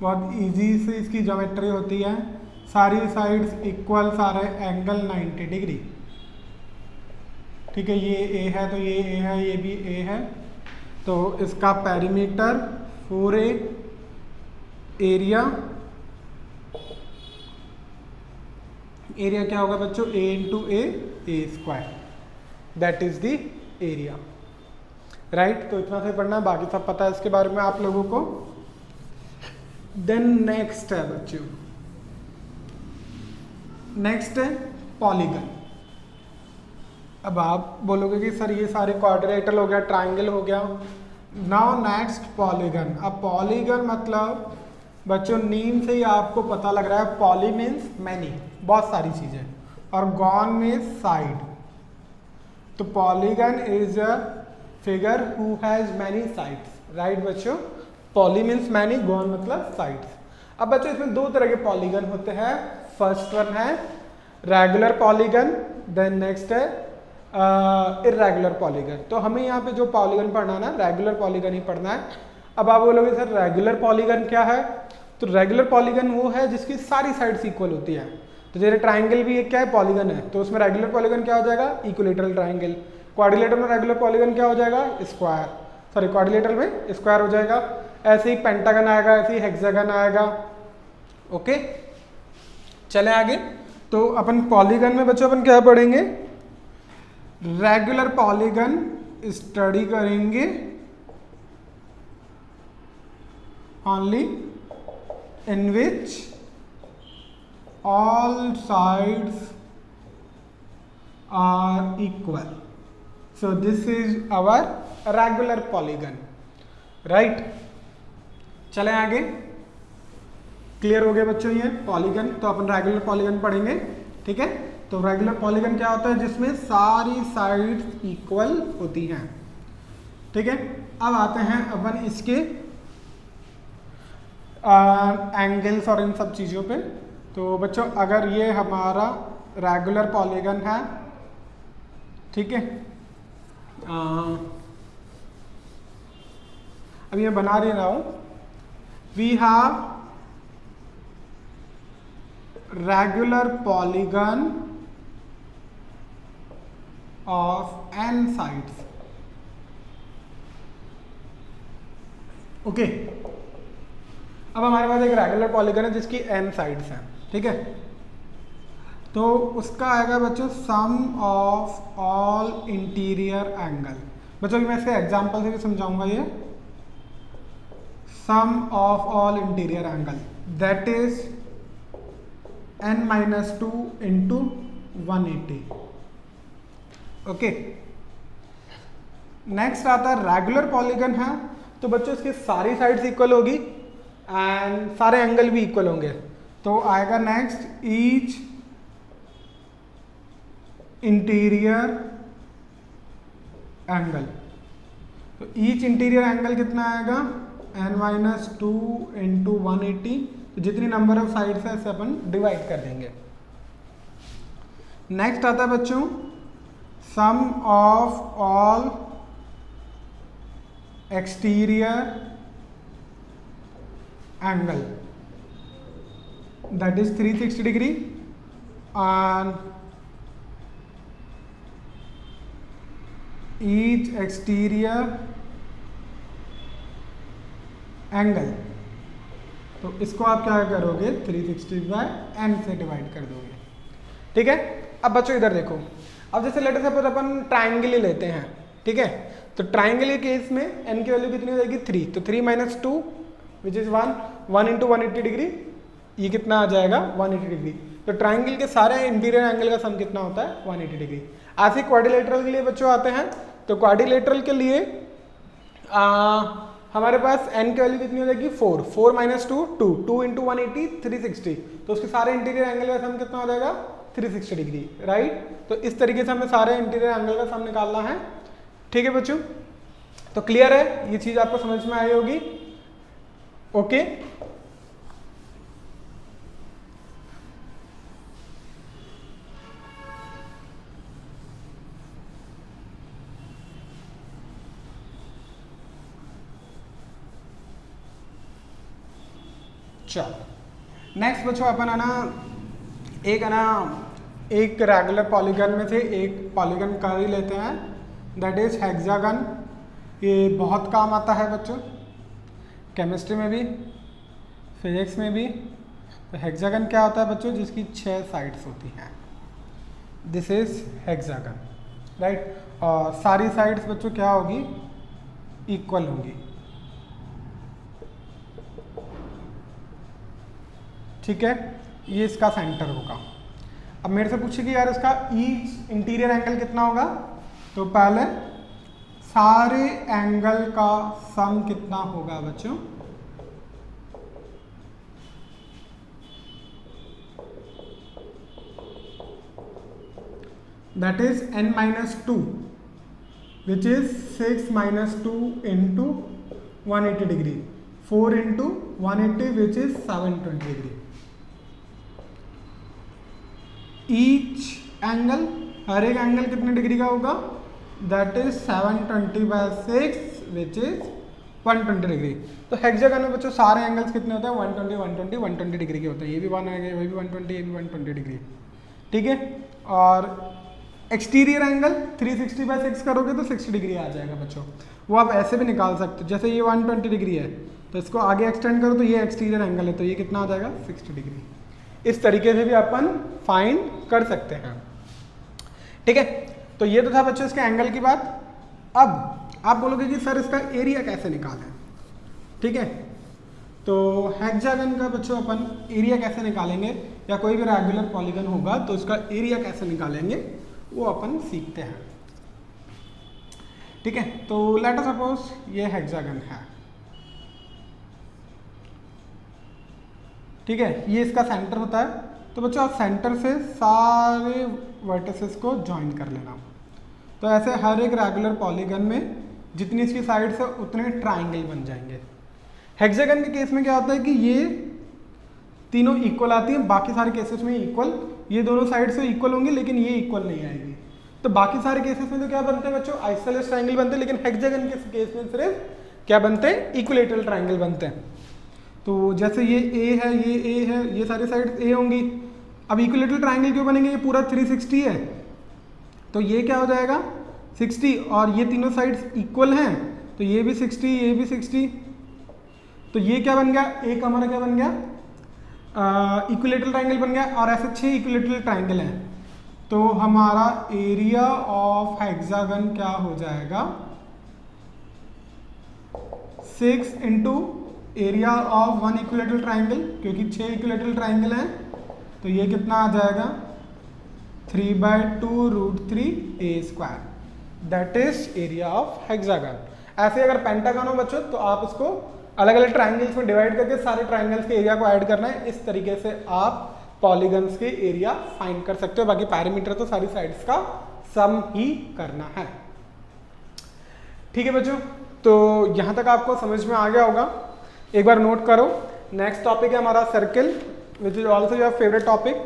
बहुत इजी से इसकी ज्योमेट्री होती है। सारी साइड्स इक्वल, सारे एंगल 90 डिग्री, ठीक है। ये A है तो ये A है, ये भी A है। तो इसका पेरीमीटर 4A, एरिया क्या होगा बच्चों? A into A square, that is the area, right. तो इतना से पढ़ना है, बाकी सब पता है इसके बारे में आप लोगों को। देन नेक्स्ट है बच्चों, नेक्स्ट है पॉलीगन। अब आप बोलोगे कि सर ये सारे क्वाड्रिलेटरल हो गया, ट्राइंगल हो गया, नाउ नेक्स्ट पॉलीगन। अब पॉलीगन मतलब बच्चों नेम से ही आपको पता लग रहा है, पॉली मीन्स मैनी, बहुत सारी चीजें, और गॉन मीन्स साइड। तो polygon is a figure who has many sides, right बच्चों। पॉली मीन्स मैनी, गॉन मतलब साइड्स। अब बच्चों इसमें दो तरह के पॉलीगन होते हैं। फर्स्ट वन है रेगुलर पॉलीगन, देन नेक्स्ट है इर्रेगुलर पॉलीगन। तो हमें यहाँ पे जो पॉलीगन पढ़ना है ना, रेगुलर पॉलीगन ही पढ़ना है। अब आप बोलोगे सर रेगुलर पॉलीगन क्या है? तो रेगुलर पॉलीगन वो है जिसकी सारी साइड्स इक्वल होती है। तो जैसे ट्राइंगल भी एक क्या है? पॉलीगन है। तो उसमें रेगुलर पॉलीगन क्या हो जाएगा? Equilateral triangle. क्वाड्रिलेटरल में रेगुलर पॉलीगन क्या हो जाएगा? स्क्वायर। सॉरी, क्वाड्रिलेटरल में स्क्वायर हो जाएगा। ऐसे ही पेंटागन आएगा, ऐसे ही हेक्सागन आएगा। ओके, चले आगे। तो अपन पॉलीगन में बच्चों अपन क्या पढ़ेंगे? रेगुलर पॉलीगन स्टडी करेंगे only in which all sides are equal. So this is our regular polygon, right? चलें आगे। क्लियर हो गया बच्चों ये पॉलीगन? तो अपन रेगुलर पॉलीगन पढ़ेंगे, ठीक है। तो रेगुलर पॉलीगन क्या होता है? जिसमें सारी साइड्स इक्वल होती हैं, ठीक है। अब आते हैं अपन इसके एंगल्स और इन सब चीज़ों पे। तो बच्चों अगर ये हमारा रेगुलर पॉलीगन है, ठीक है, अब ये बना रही रहा हूँ। We have regular polygon of n sides, okay, अब हमारे पास एक रेगुलर पॉलीगन है जिसकी n साइड्स हैं, ठीक है। तो उसका आएगा बच्चों sum of all interior angle. बच्चों मैं इसके एग्जांपल से भी समझाऊंगा ये। Sum of all interior angle that is n-2 into 180। Okay, next आता है रेगुलर पॉलीगन है, तो बच्चों इसकी सारी साइड्स इक्वल होगी एंड सारे एंगल भी इक्वल होंगे। तो आएगा नेक्स्ट ईच इंटीरियर एंगल। तो ईच इंटीरियर एंगल कितना आएगा n-2 इंटू 180। तो जितनी नंबर ऑफ साइड्स है इसे अपन डिवाइड कर देंगे। नेक्स्ट आता है बच्चों sum of all exterior angle that is 360 degree on each exterior angle. तो इसको आप क्या करोगे 360 बाय n से डिवाइड कर दोगे, ठीक है। अब बच्चों इधर देखो, अब जैसे लेट सपोज अपन ट्राइंगल ही लेते हैं, ठीक है। तो ट्राइंगल के केस में n की वैल्यू कितनी हो जाएगी 3, तो 3 minus 2 which is 1 into 180 degree, ये कितना आ जाएगा 180 डिग्री। तो ट्राइंगल के सारे इंटीरियर एंगल का सम कितना होता है 180 डिग्री। ऐसे क्वाड्रिलेटरल के लिए बच्चों आते हैं, तो क्वाड्रिलेटरल के लिए हमारे पास n की वैल्यू कितनी हो जाएगी 4 माइनस 2 इंटू 180 360। तो उसके सारे इंटीरियर एंगल का सम कितना हो जाएगा 360 डिग्री, राइट। तो इस तरीके से हमें सारे इंटीरियर एंगल का सम निकालना है, ठीक है बच्चों। तो क्लियर है, ये चीज आपको समझ में आई होगी। ओके, चलो नेक्स्ट बच्चों अपन है ना एक रेगुलर पॉलीगन में से एक पॉलीगन कर ही लेते हैं, दैट इज हेक्सागन। ये बहुत काम आता है बच्चों, केमिस्ट्री में भी फिजिक्स में भी। तो हेक्सागन क्या होता है बच्चों, जिसकी 6 साइड्स होती हैं, दिस इज हेक्सागन, राइट। और सारी साइड्स बच्चों क्या होगी इक्वल होंगी, ठीक है। ये इसका सेंटर होगा। अब मेरे से पूछे कि यार इसका ईच इंटीरियर एंगल कितना होगा, तो पहले सारे एंगल का सम कितना होगा बच्चों, that is n-2 which is 6 minus 2 into 180 degree, 4 into 180 which is 720 degree. Each angle, हर एक एंगल कितने डिग्री का होगा, that is 720 by 6 which is 120 degree. तो हेक्सागन में बच्चों सारे एंगल्स कितने होते हैं 120 120 120 डिग्री के होते हैं। ये भी 1 आएगा, ये भी 120, ये भी 120 डिग्री, ठीक है। और एक्सटीरियर एंगल 360 बाय 6 करोगे तो 60 डिग्री आ जाएगा बच्चों। वो आप ऐसे भी निकाल सकते हो, जैसे ये 120 डिग्री है तो इसको आगे एक्सटेंड करो तो ये एक्सटीरियर एंगल है, तो ये कितना आ जाएगा 60 डिग्री। इस तरीके से भी अपन फाइंड कर सकते हैं, ठीक है। तो ये तो था बच्चों इसके एंगल की बात। अब आप बोलोगे कि सर इसका एरिया कैसे निकालें, ठीक है। तो हेक्सागन का बच्चों अपन एरिया कैसे निकालेंगे, या कोई भी रेगुलर पॉलीगन होगा तो उसका एरिया कैसे निकालेंगे वो अपन सीखते हैं, ठीक है। तो लेट अस सपोज ये हेक्सागन है, ठीक है। ये इसका सेंटर होता है, तो बच्चों आप सेंटर से सारे वर्टिसेस को ज्वाइन कर लेना। तो ऐसे हर एक रेगुलर पॉलीगन में जितनी इसकी साइड्स है उतने ट्राइंगल बन जाएंगे। हेक्सागन के केस में क्या होता है कि ये तीनों इक्वल आती हैं, बाकी सारे केसेस में इक्वल, ये दोनों साइड से इक्वल होंगी लेकिन ये इक्वल नहीं आएगी। तो बाकी सारे केसेस में तो क्या बनते हैं बच्चों आइसोसेलेस ट्राइंगल बनते हैं, लेकिन हेक्सागन के केस में सिर्फ क्या बनते हैं इक्विलेटरल ट्राइंगल बनते हैं। तो जैसे ये ए है, ये ए है, ये सारी साइड ए होंगी। अब इक्विलेटरल ट्राइंगल क्यों बनेंगे, ये पूरा 360 है तो ये क्या हो जाएगा 60, और ये तीनों साइड्स इक्वल हैं तो ये भी 60, ये भी 60, तो ये क्या बन गया, एक हमारा क्या बन गया, इक्विलेटरल ट्राइंगल बन गया, और ऐसे 6 इक्विलेटरल ट्राइंगल हैं। तो हमारा एरिया ऑफ हेक्सागन क्या हो जाएगा, 6 into area of 1 equilateral triangle, क्योंकि 6 इक्विलेटरल ट्राइंगल हैं, तो ये कितना आ जाएगा 3/2√3a², that is area of hexagon. ऐसे अगर पेंटागन हो बच्चों तो आप उसको अलग अलग ट्राइंगल्स में डिवाइड करके सारे ट्राइंगल्स के एरिया को ऐड करना है। इस तरीके से आप पॉलीगन्स के एरिया फाइंड कर सकते हो। बाकी पैरामीटर तो सारी साइड्स का सम ही करना है। ठीक है बच्चों, तो यहां तक आपको समझ में आ गया होगा। एक बार नोट करो, नेक्स्ट टॉपिक है हमारा circle, which is also your favourite topic.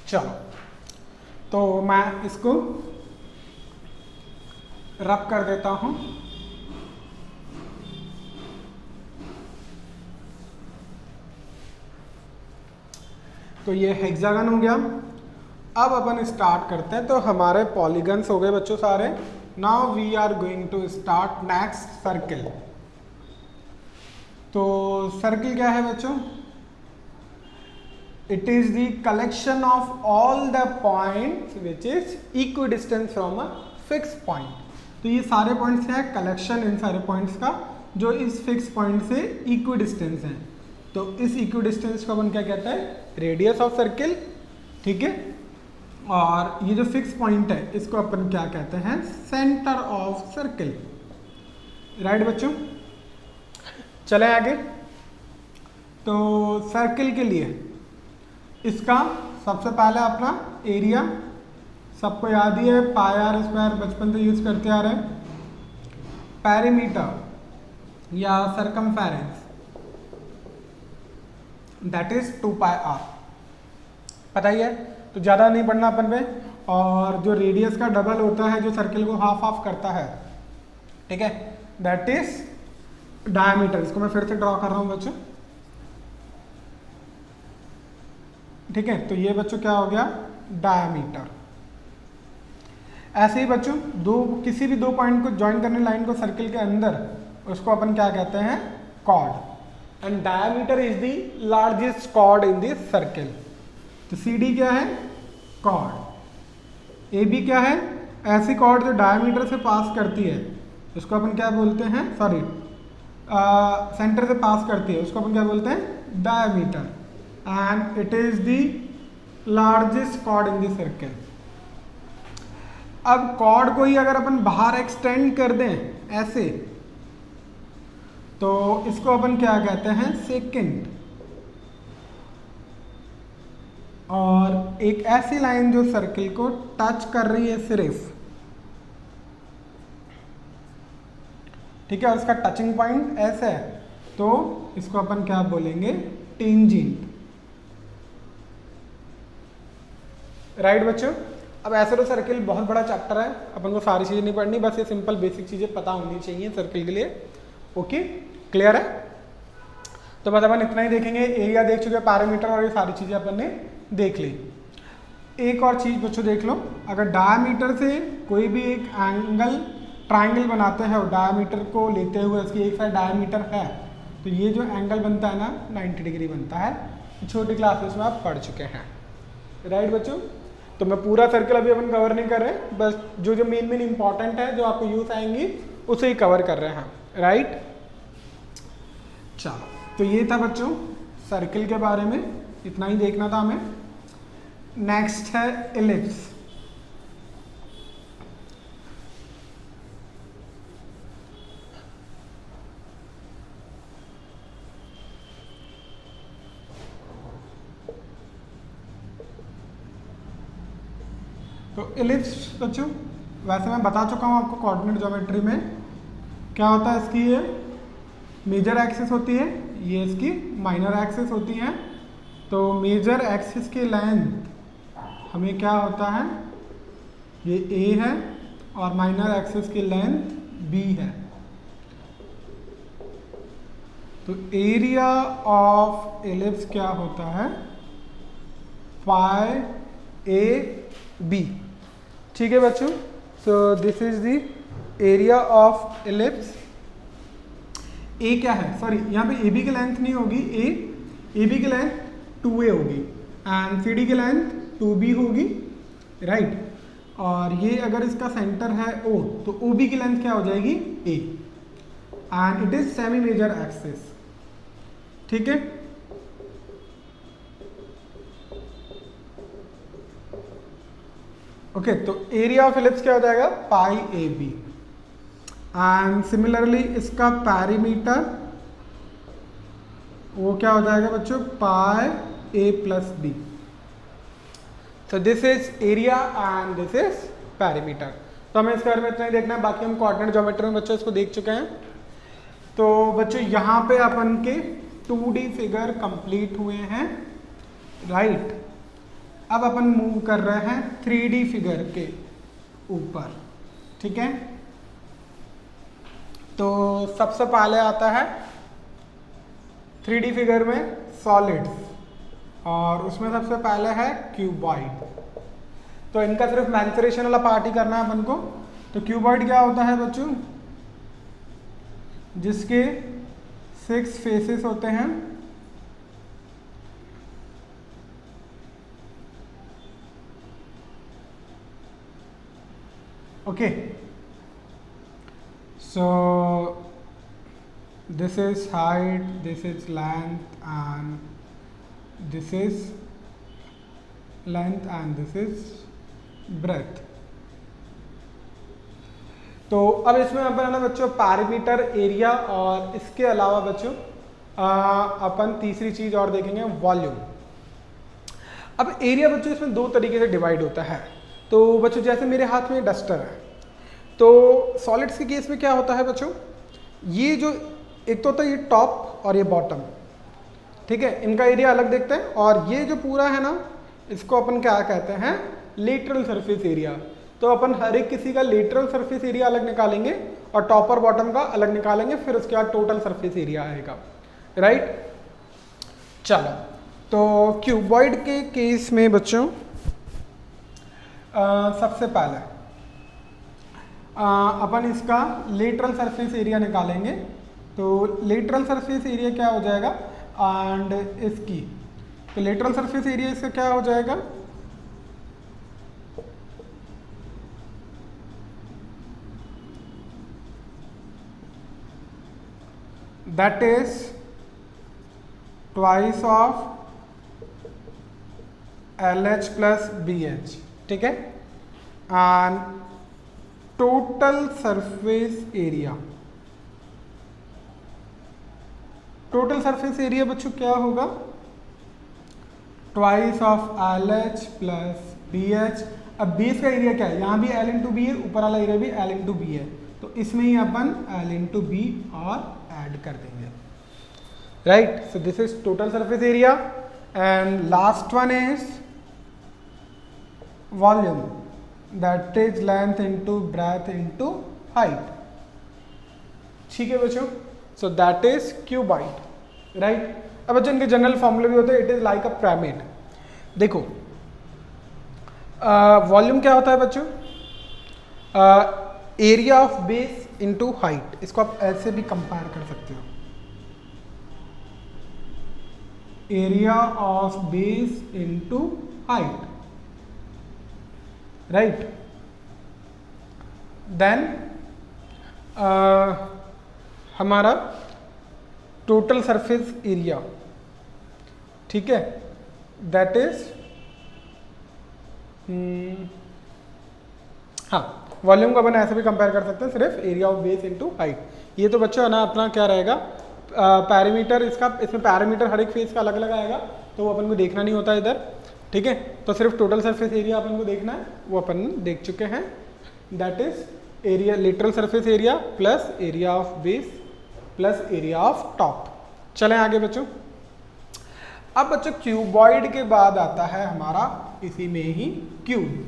चलो, तो मैं इसको रब कर देता हूं। तो ये हेक्सागन हो गया। अब अपन स्टार्ट करते हैं। तो हमारे पॉलीगन्स हो गए बच्चों सारे। Now we are going to start next circle. तो सर्किल क्या है बच्चों, it is the collection of all the points which is equidistance from a fix point. तो ये सारे पॉइंट्स क्या है, कलेक्शन इन सारे पॉइंट्स का जो इस फिक्स पॉइंट से इक्विडिस्टेंस है। तो इस इक्विडिस्टेंस को अपन क्या कहते हैं, रेडियस ऑफ सर्किल। ठीक है, और ये जो फिक्स पॉइंट है इसको अपन क्या कहते हैं, सेंटर ऑफ सर्किल। राइट बच्चों, चले आगे। तो सर्किल के लिए इसका सबसे पहले अपना एरिया सबको याद ही है, पाई आर स्क्वायर, बचपन से यूज करते आ रहे हैं। पेरीमीटर या circumference that is 2 pi R, पता ही है, तो ज़्यादा नहीं पढ़ना अपन पे। और जो रेडियस का डबल होता है जो सर्किल को हाफ हाफ करता है, ठीक है, दैट इज डायमीटर। इसको मैं फिर से ड्रॉ कर रहा हूँ बच्चों। ठीक है, तो ये बच्चों क्या हो गया, डायमीटर। ऐसे ही बच्चों किसी भी दो पॉइंट को ज्वाइन करने लाइन को सर्किल के अंदर, उसको अपन क्या कहते हैं, chord. And diameter is the largest chord in this circle. तो सी डी क्या है, कॉर्ड। ए बी क्या है, ऐसी कॉर्ड जो डायमीटर से पास करती है, उसको अपन क्या बोलते हैं, सॉरी सेंटर से पास करती है, उसको अपन क्या बोलते हैं, diameter. And it is the largest chord in the circle. अब कॉर्ड को ही अगर अपन बाहर एक्सटेंड कर दें ऐसे, तो इसको अपन क्या कहते हैं, सेकेंड। और एक ऐसी लाइन जो सर्किल को टच कर रही है सिर्फ, ठीक है, और उसका टचिंग पॉइंट ऐसा है, तो इसको अपन क्या बोलेंगे, टेंजेंट। राइट बच्चों, अब ऐसे तो सर्किल बहुत बड़ा चैप्टर है, अपन को सारी चीजें नहीं पढ़नी, बस ये सिंपल बेसिक चीजें पता होनी चाहिए सर्किल के लिए। ओके, क्लियर है। तो बस अपन इतना ही देखेंगे, एरिया देख चुके, पैरामीटर और ये सारी चीजें अपन ने देख ली। एक और चीज बच्चों देख लो, अगर डायमीटर से कोई भी एक एंगल ट्राइंगल बनाते हैं और डायमीटर को लेते हुए उसकी एक साइड डायमीटर है, तो ये जो एंगल बनता है ना 90 डिग्री बनता है। छोटी क्लासेस में आप पढ़ चुके हैं। राइट बच्चों, तो मैं पूरा सर्किल अभी अपन कवर नहीं कर रहे, बस जो जो मेन इंपॉर्टेंट है जो आपको यूज आएंगी उसे ही कवर कर रहे हैं। राइट, चलो, तो ये था बच्चों सर्किल के बारे में, इतना ही देखना था हमें। नेक्स्ट है इलिप्स। तो इलिप्स बच्चों, वैसे मैं बता चुका हूँ आपको कोऑर्डिनेट ज्योमेट्री में क्या होता है। इसकी ये मेजर एक्सिस होती है, ये इसकी माइनर एक्सिस होती हैं। तो मेजर एक्सिस की लेंथ हमें क्या होता है, ये ए है, और माइनर एक्सिस की लेंथ बी है। तो एरिया ऑफ इलिप्स क्या होता है, पाई ए बी। ठीक है बच्चों, so this is the area of ellipse. A क्या है, सॉरी यहाँ पे ए बी की लेंथ नहीं होगी, ए बी की लेंथ 2a होगी एंड सी डी की लेंथ 2b होगी, राइट। और ये अगर इसका सेंटर है O, तो OB की लेंथ क्या हो जाएगी A and it is semi major axis, ठीक है। ओके, तो एरिया ऑफ एलिप्स क्या हो जाएगा पाई AB एंड सिमिलरली इसका पैरीमीटर वो क्या हो जाएगा बच्चों पाई A plus B। So this is area and this is perimeter। तो हमें इसके बारे में इतना ही देखना है, बाकी हम कोऑर्डिनेट ज्योमेट्री में बच्चों इसको देख चुके हैं। तो बच्चों यहाँ पे अपन के 2D फिगर कंप्लीट हुए हैं, राइट। अब अपन मूव कर रहे हैं 3D फिगर के ऊपर, ठीक है। तो सबसे पहले आता है 3D फिगर में सॉलिड्स, और उसमें सबसे पहले है क्यूबॉइड। तो इनका सिर्फ मेंसुरेशन वाला पार्ट ही करना है अपन को। तो क्यूबॉइड क्या होता है बच्चों, जिसके 6 फेसेस होते हैं, okay. So this is height, this is length and this is length and this is breadth। तो अब इसमें अपन है ना बच्चों पैरीमीटर, एरिया और इसके अलावा बच्चों अपन तीसरी चीज और देखेंगे वॉल्यूम। अब एरिया बच्चों इसमें 2 तरीके से डिवाइड होता है। तो बच्चों जैसे मेरे हाथ में डस्टर है, तो सॉलिड्स के केस में क्या होता है बच्चों, ये जो एक तो होता है ये टॉप और ये बॉटम, ठीक है, इनका एरिया अलग देखते हैं। और ये जो पूरा है ना, इसको अपन क्या कहते हैं लेटरल सरफेस एरिया। तो अपन हर एक किसी का लेटरल सरफेस एरिया अलग निकालेंगे और टॉप और बॉटम का अलग निकालेंगे, फिर उसके बाद टोटल सरफेस एरिया आएगा, राइट। चलो, तो क्यूबॉइड के केस में बच्चों सबसे पहले अपन इसका लेटरल सरफेस एरिया निकालेंगे। तो लेटरल सरफेस एरिया क्या हो जाएगा एंड इसकी, तो लेटरल सरफेस एरिया इसका क्या हो जाएगा, that is twice of LH plus BH, ठीक है। And total surface area, total surface area बच्चों क्या होगा twice of LH plus BH। अब बेस का एरिया क्या है, यहाँ भी L इंटू बी है, ऊपर वाला एरिया भी L इंटू बी है, तो इसमें ही अपन L इंटू बी और ऐड कर देंगे, right. So this is total surface area and last one is volume, that is length into breadth into height, ठीक है बच्चों। सो दैट इज क्यूबॉइड, राइट। अब बच्चों इनके जनरल फॉर्मूले भी होते हैं, it is like a pyramid. देखो वॉल्यूम क्या होता है बच्चों, area of base into height. इसको आप ऐसे भी कंपेयर कर सकते हो, area of base into height, right. Then हमारा टोटल सरफेस एरिया, ठीक है, दैट इज हाँ, वॉल्यूम को अपन ऐसे भी कंपेयर कर सकते हैं, सिर्फ area of base into height. ये तो बच्चों है ना अपना क्या रहेगा पैरामीटर, इसका इसमें पैरामीटर हर एक फेस का अलग अलग आएगा, तो वो अपन को देखना नहीं होता इधर, ठीक है। तो सिर्फ टोटल सरफेस एरिया अपन को देखना है, वो अपन देख चुके हैं, that is area lateral surface area plus area of base plus area of top. चलें आगे बच्चों। अब बच्चों क्यूबॉइड के बाद आता है हमारा इसी में ही क्यूब।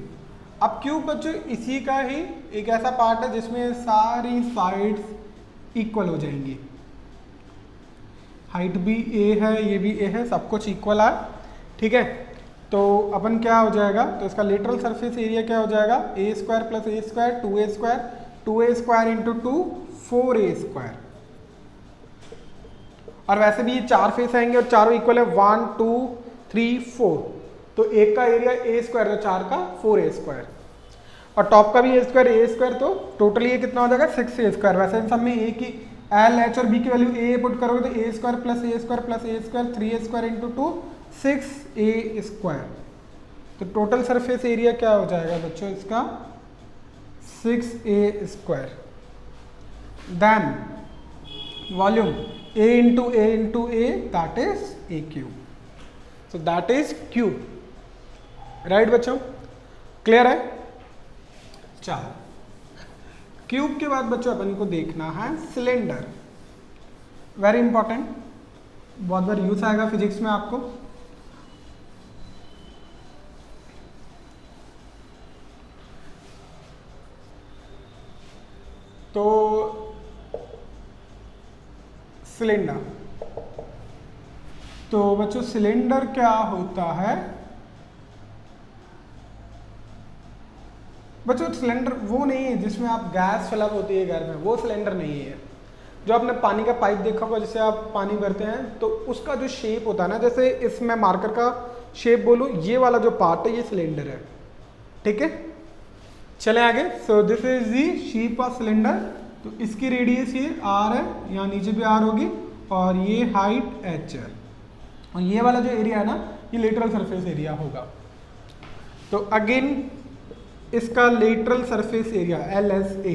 अब क्यूब बच्चों इसी का ही एक ऐसा पार्ट है जिसमें सारी साइड्स इक्वल हो जाएंगी, हाइट भी ए है, ये भी ए है, सब कुछ इक्वल है, ठीक है। तो अपन क्या हो जाएगा, तो इसका लेटरल सरफेस एरिया क्या हो जाएगा, A square plus A square 2a square into 2 4a square. और वैसे भी ये 4 फेस आएंगे और चारों इक्वल है 1 2 3 4, तो एक का एरिया ए स्क्वायर तो 4 का 4a स्क्वायर और टॉप का भी ए स्क्वायर, तो टोटली ये कितना हो जाएगा 6a स्क्वायर। वैसे इन सब में ए की एल एच और बी की वैल्यू ए पुट करोगे तो A square plus A square plus A square 3a square into 2 6a square. तो टोटल सरफेस एरिया क्या हो जाएगा बच्चों इसका 6a square. Then volume a into a that is a cube, so that is cube, right बच्चों, clear है। चलो cube के बाद बच्चों अपन को देखना है सिलेंडर, वेरी इंपॉर्टेंट, बहुत बार यूज आएगा फिजिक्स में आपको। तो सिलेंडर, तो बच्चों सिलेंडर क्या होता है बच्चों, सिलेंडर वो नहीं है जिसमें आप गैस फिलअप होती है घर में, वो सिलेंडर नहीं है। जो आपने पानी का पाइप देखा होगा, जैसे आप पानी भरते हैं तो उसका जो शेप होता है ना, जैसे इसमें मार्कर का शेप बोलूं, ये वाला जो पार्ट है ये सिलेंडर है, ठीक है। चले आगे, सो this is the shape of cylinder. तो इसकी रेडियस ये r है, यहाँ नीचे भी r होगी और ये हाइट h है और ये वाला जो एरिया है ना ये लेटरल सरफेस एरिया होगा। तो अगेन इसका lateral surface area LSA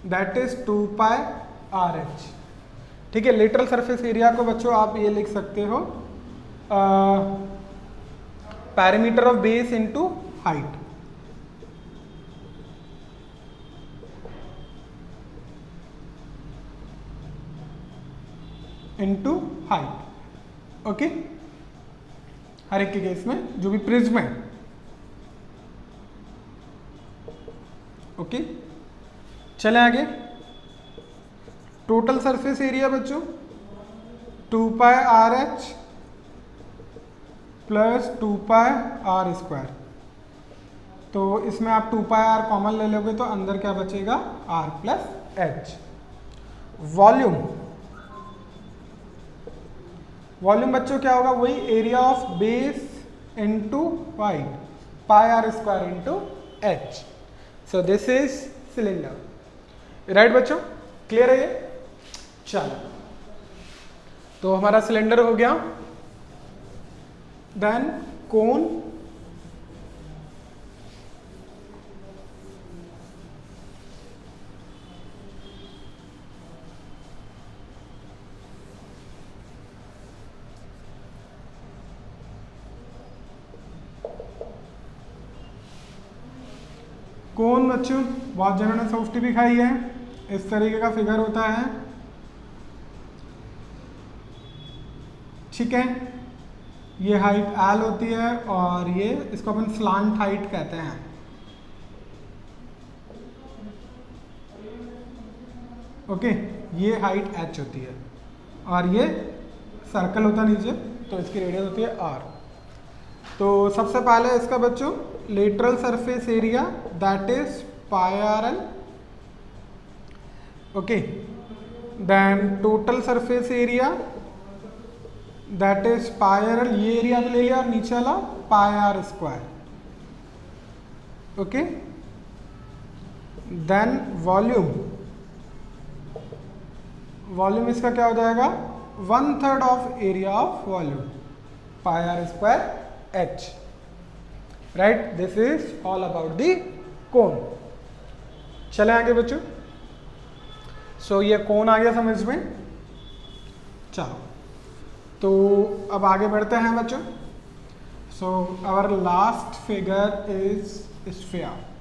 that is 2 pi RH, ठीक है। लेटरल सरफेस एरिया को बच्चों आप ये लिख सकते हो perimeter of base into height, into height, okay. हर एक के केस में जो भी प्रिज्म है, ओके। चले आगे, टोटल सरफेस एरिया बच्चों 2 पाई RH प्लस 2 पाई R स्क्वायर। तो इसमें आप 2 पाई R कॉमन ले लोगे तो अंदर क्या बचेगा R plus H। Volume, volume बच्चों क्या होगा, वही area of base into height, pi R square into H। So this is cylinder, right बच्चों, क्लियर है ये। चलो तो हमारा सिलेंडर हो गया। देन कोन, कोन बच्चों बहुत जनों ने सॉफ्टी भी खाई है, इस तरीके का फिगर होता है, ठीक है। ये हाइट L होती है और ये इसको अपन स्लांट हाइट कहते हैं, ओके। ये हाइट H होती है और ये सर्कल होता है नीचे, तो इसकी रेडियस होती है R। तो सबसे पहले इसका बच्चों lateral surface area that is pi RL, okay. Then total surface area that is pi RL, ये एरिया भी ले लिया और नीचे वाला pi R square, okay. Then volume, volume इसका क्या हो जाएगा 1/3 of area of volume, pi R square H, right. This is all about the cone. चले आगे बच्चों, सो ये कोन आ गया समझ में। चलो तो अब आगे बढ़ते हैं बच्चों। So our last figure is sphere.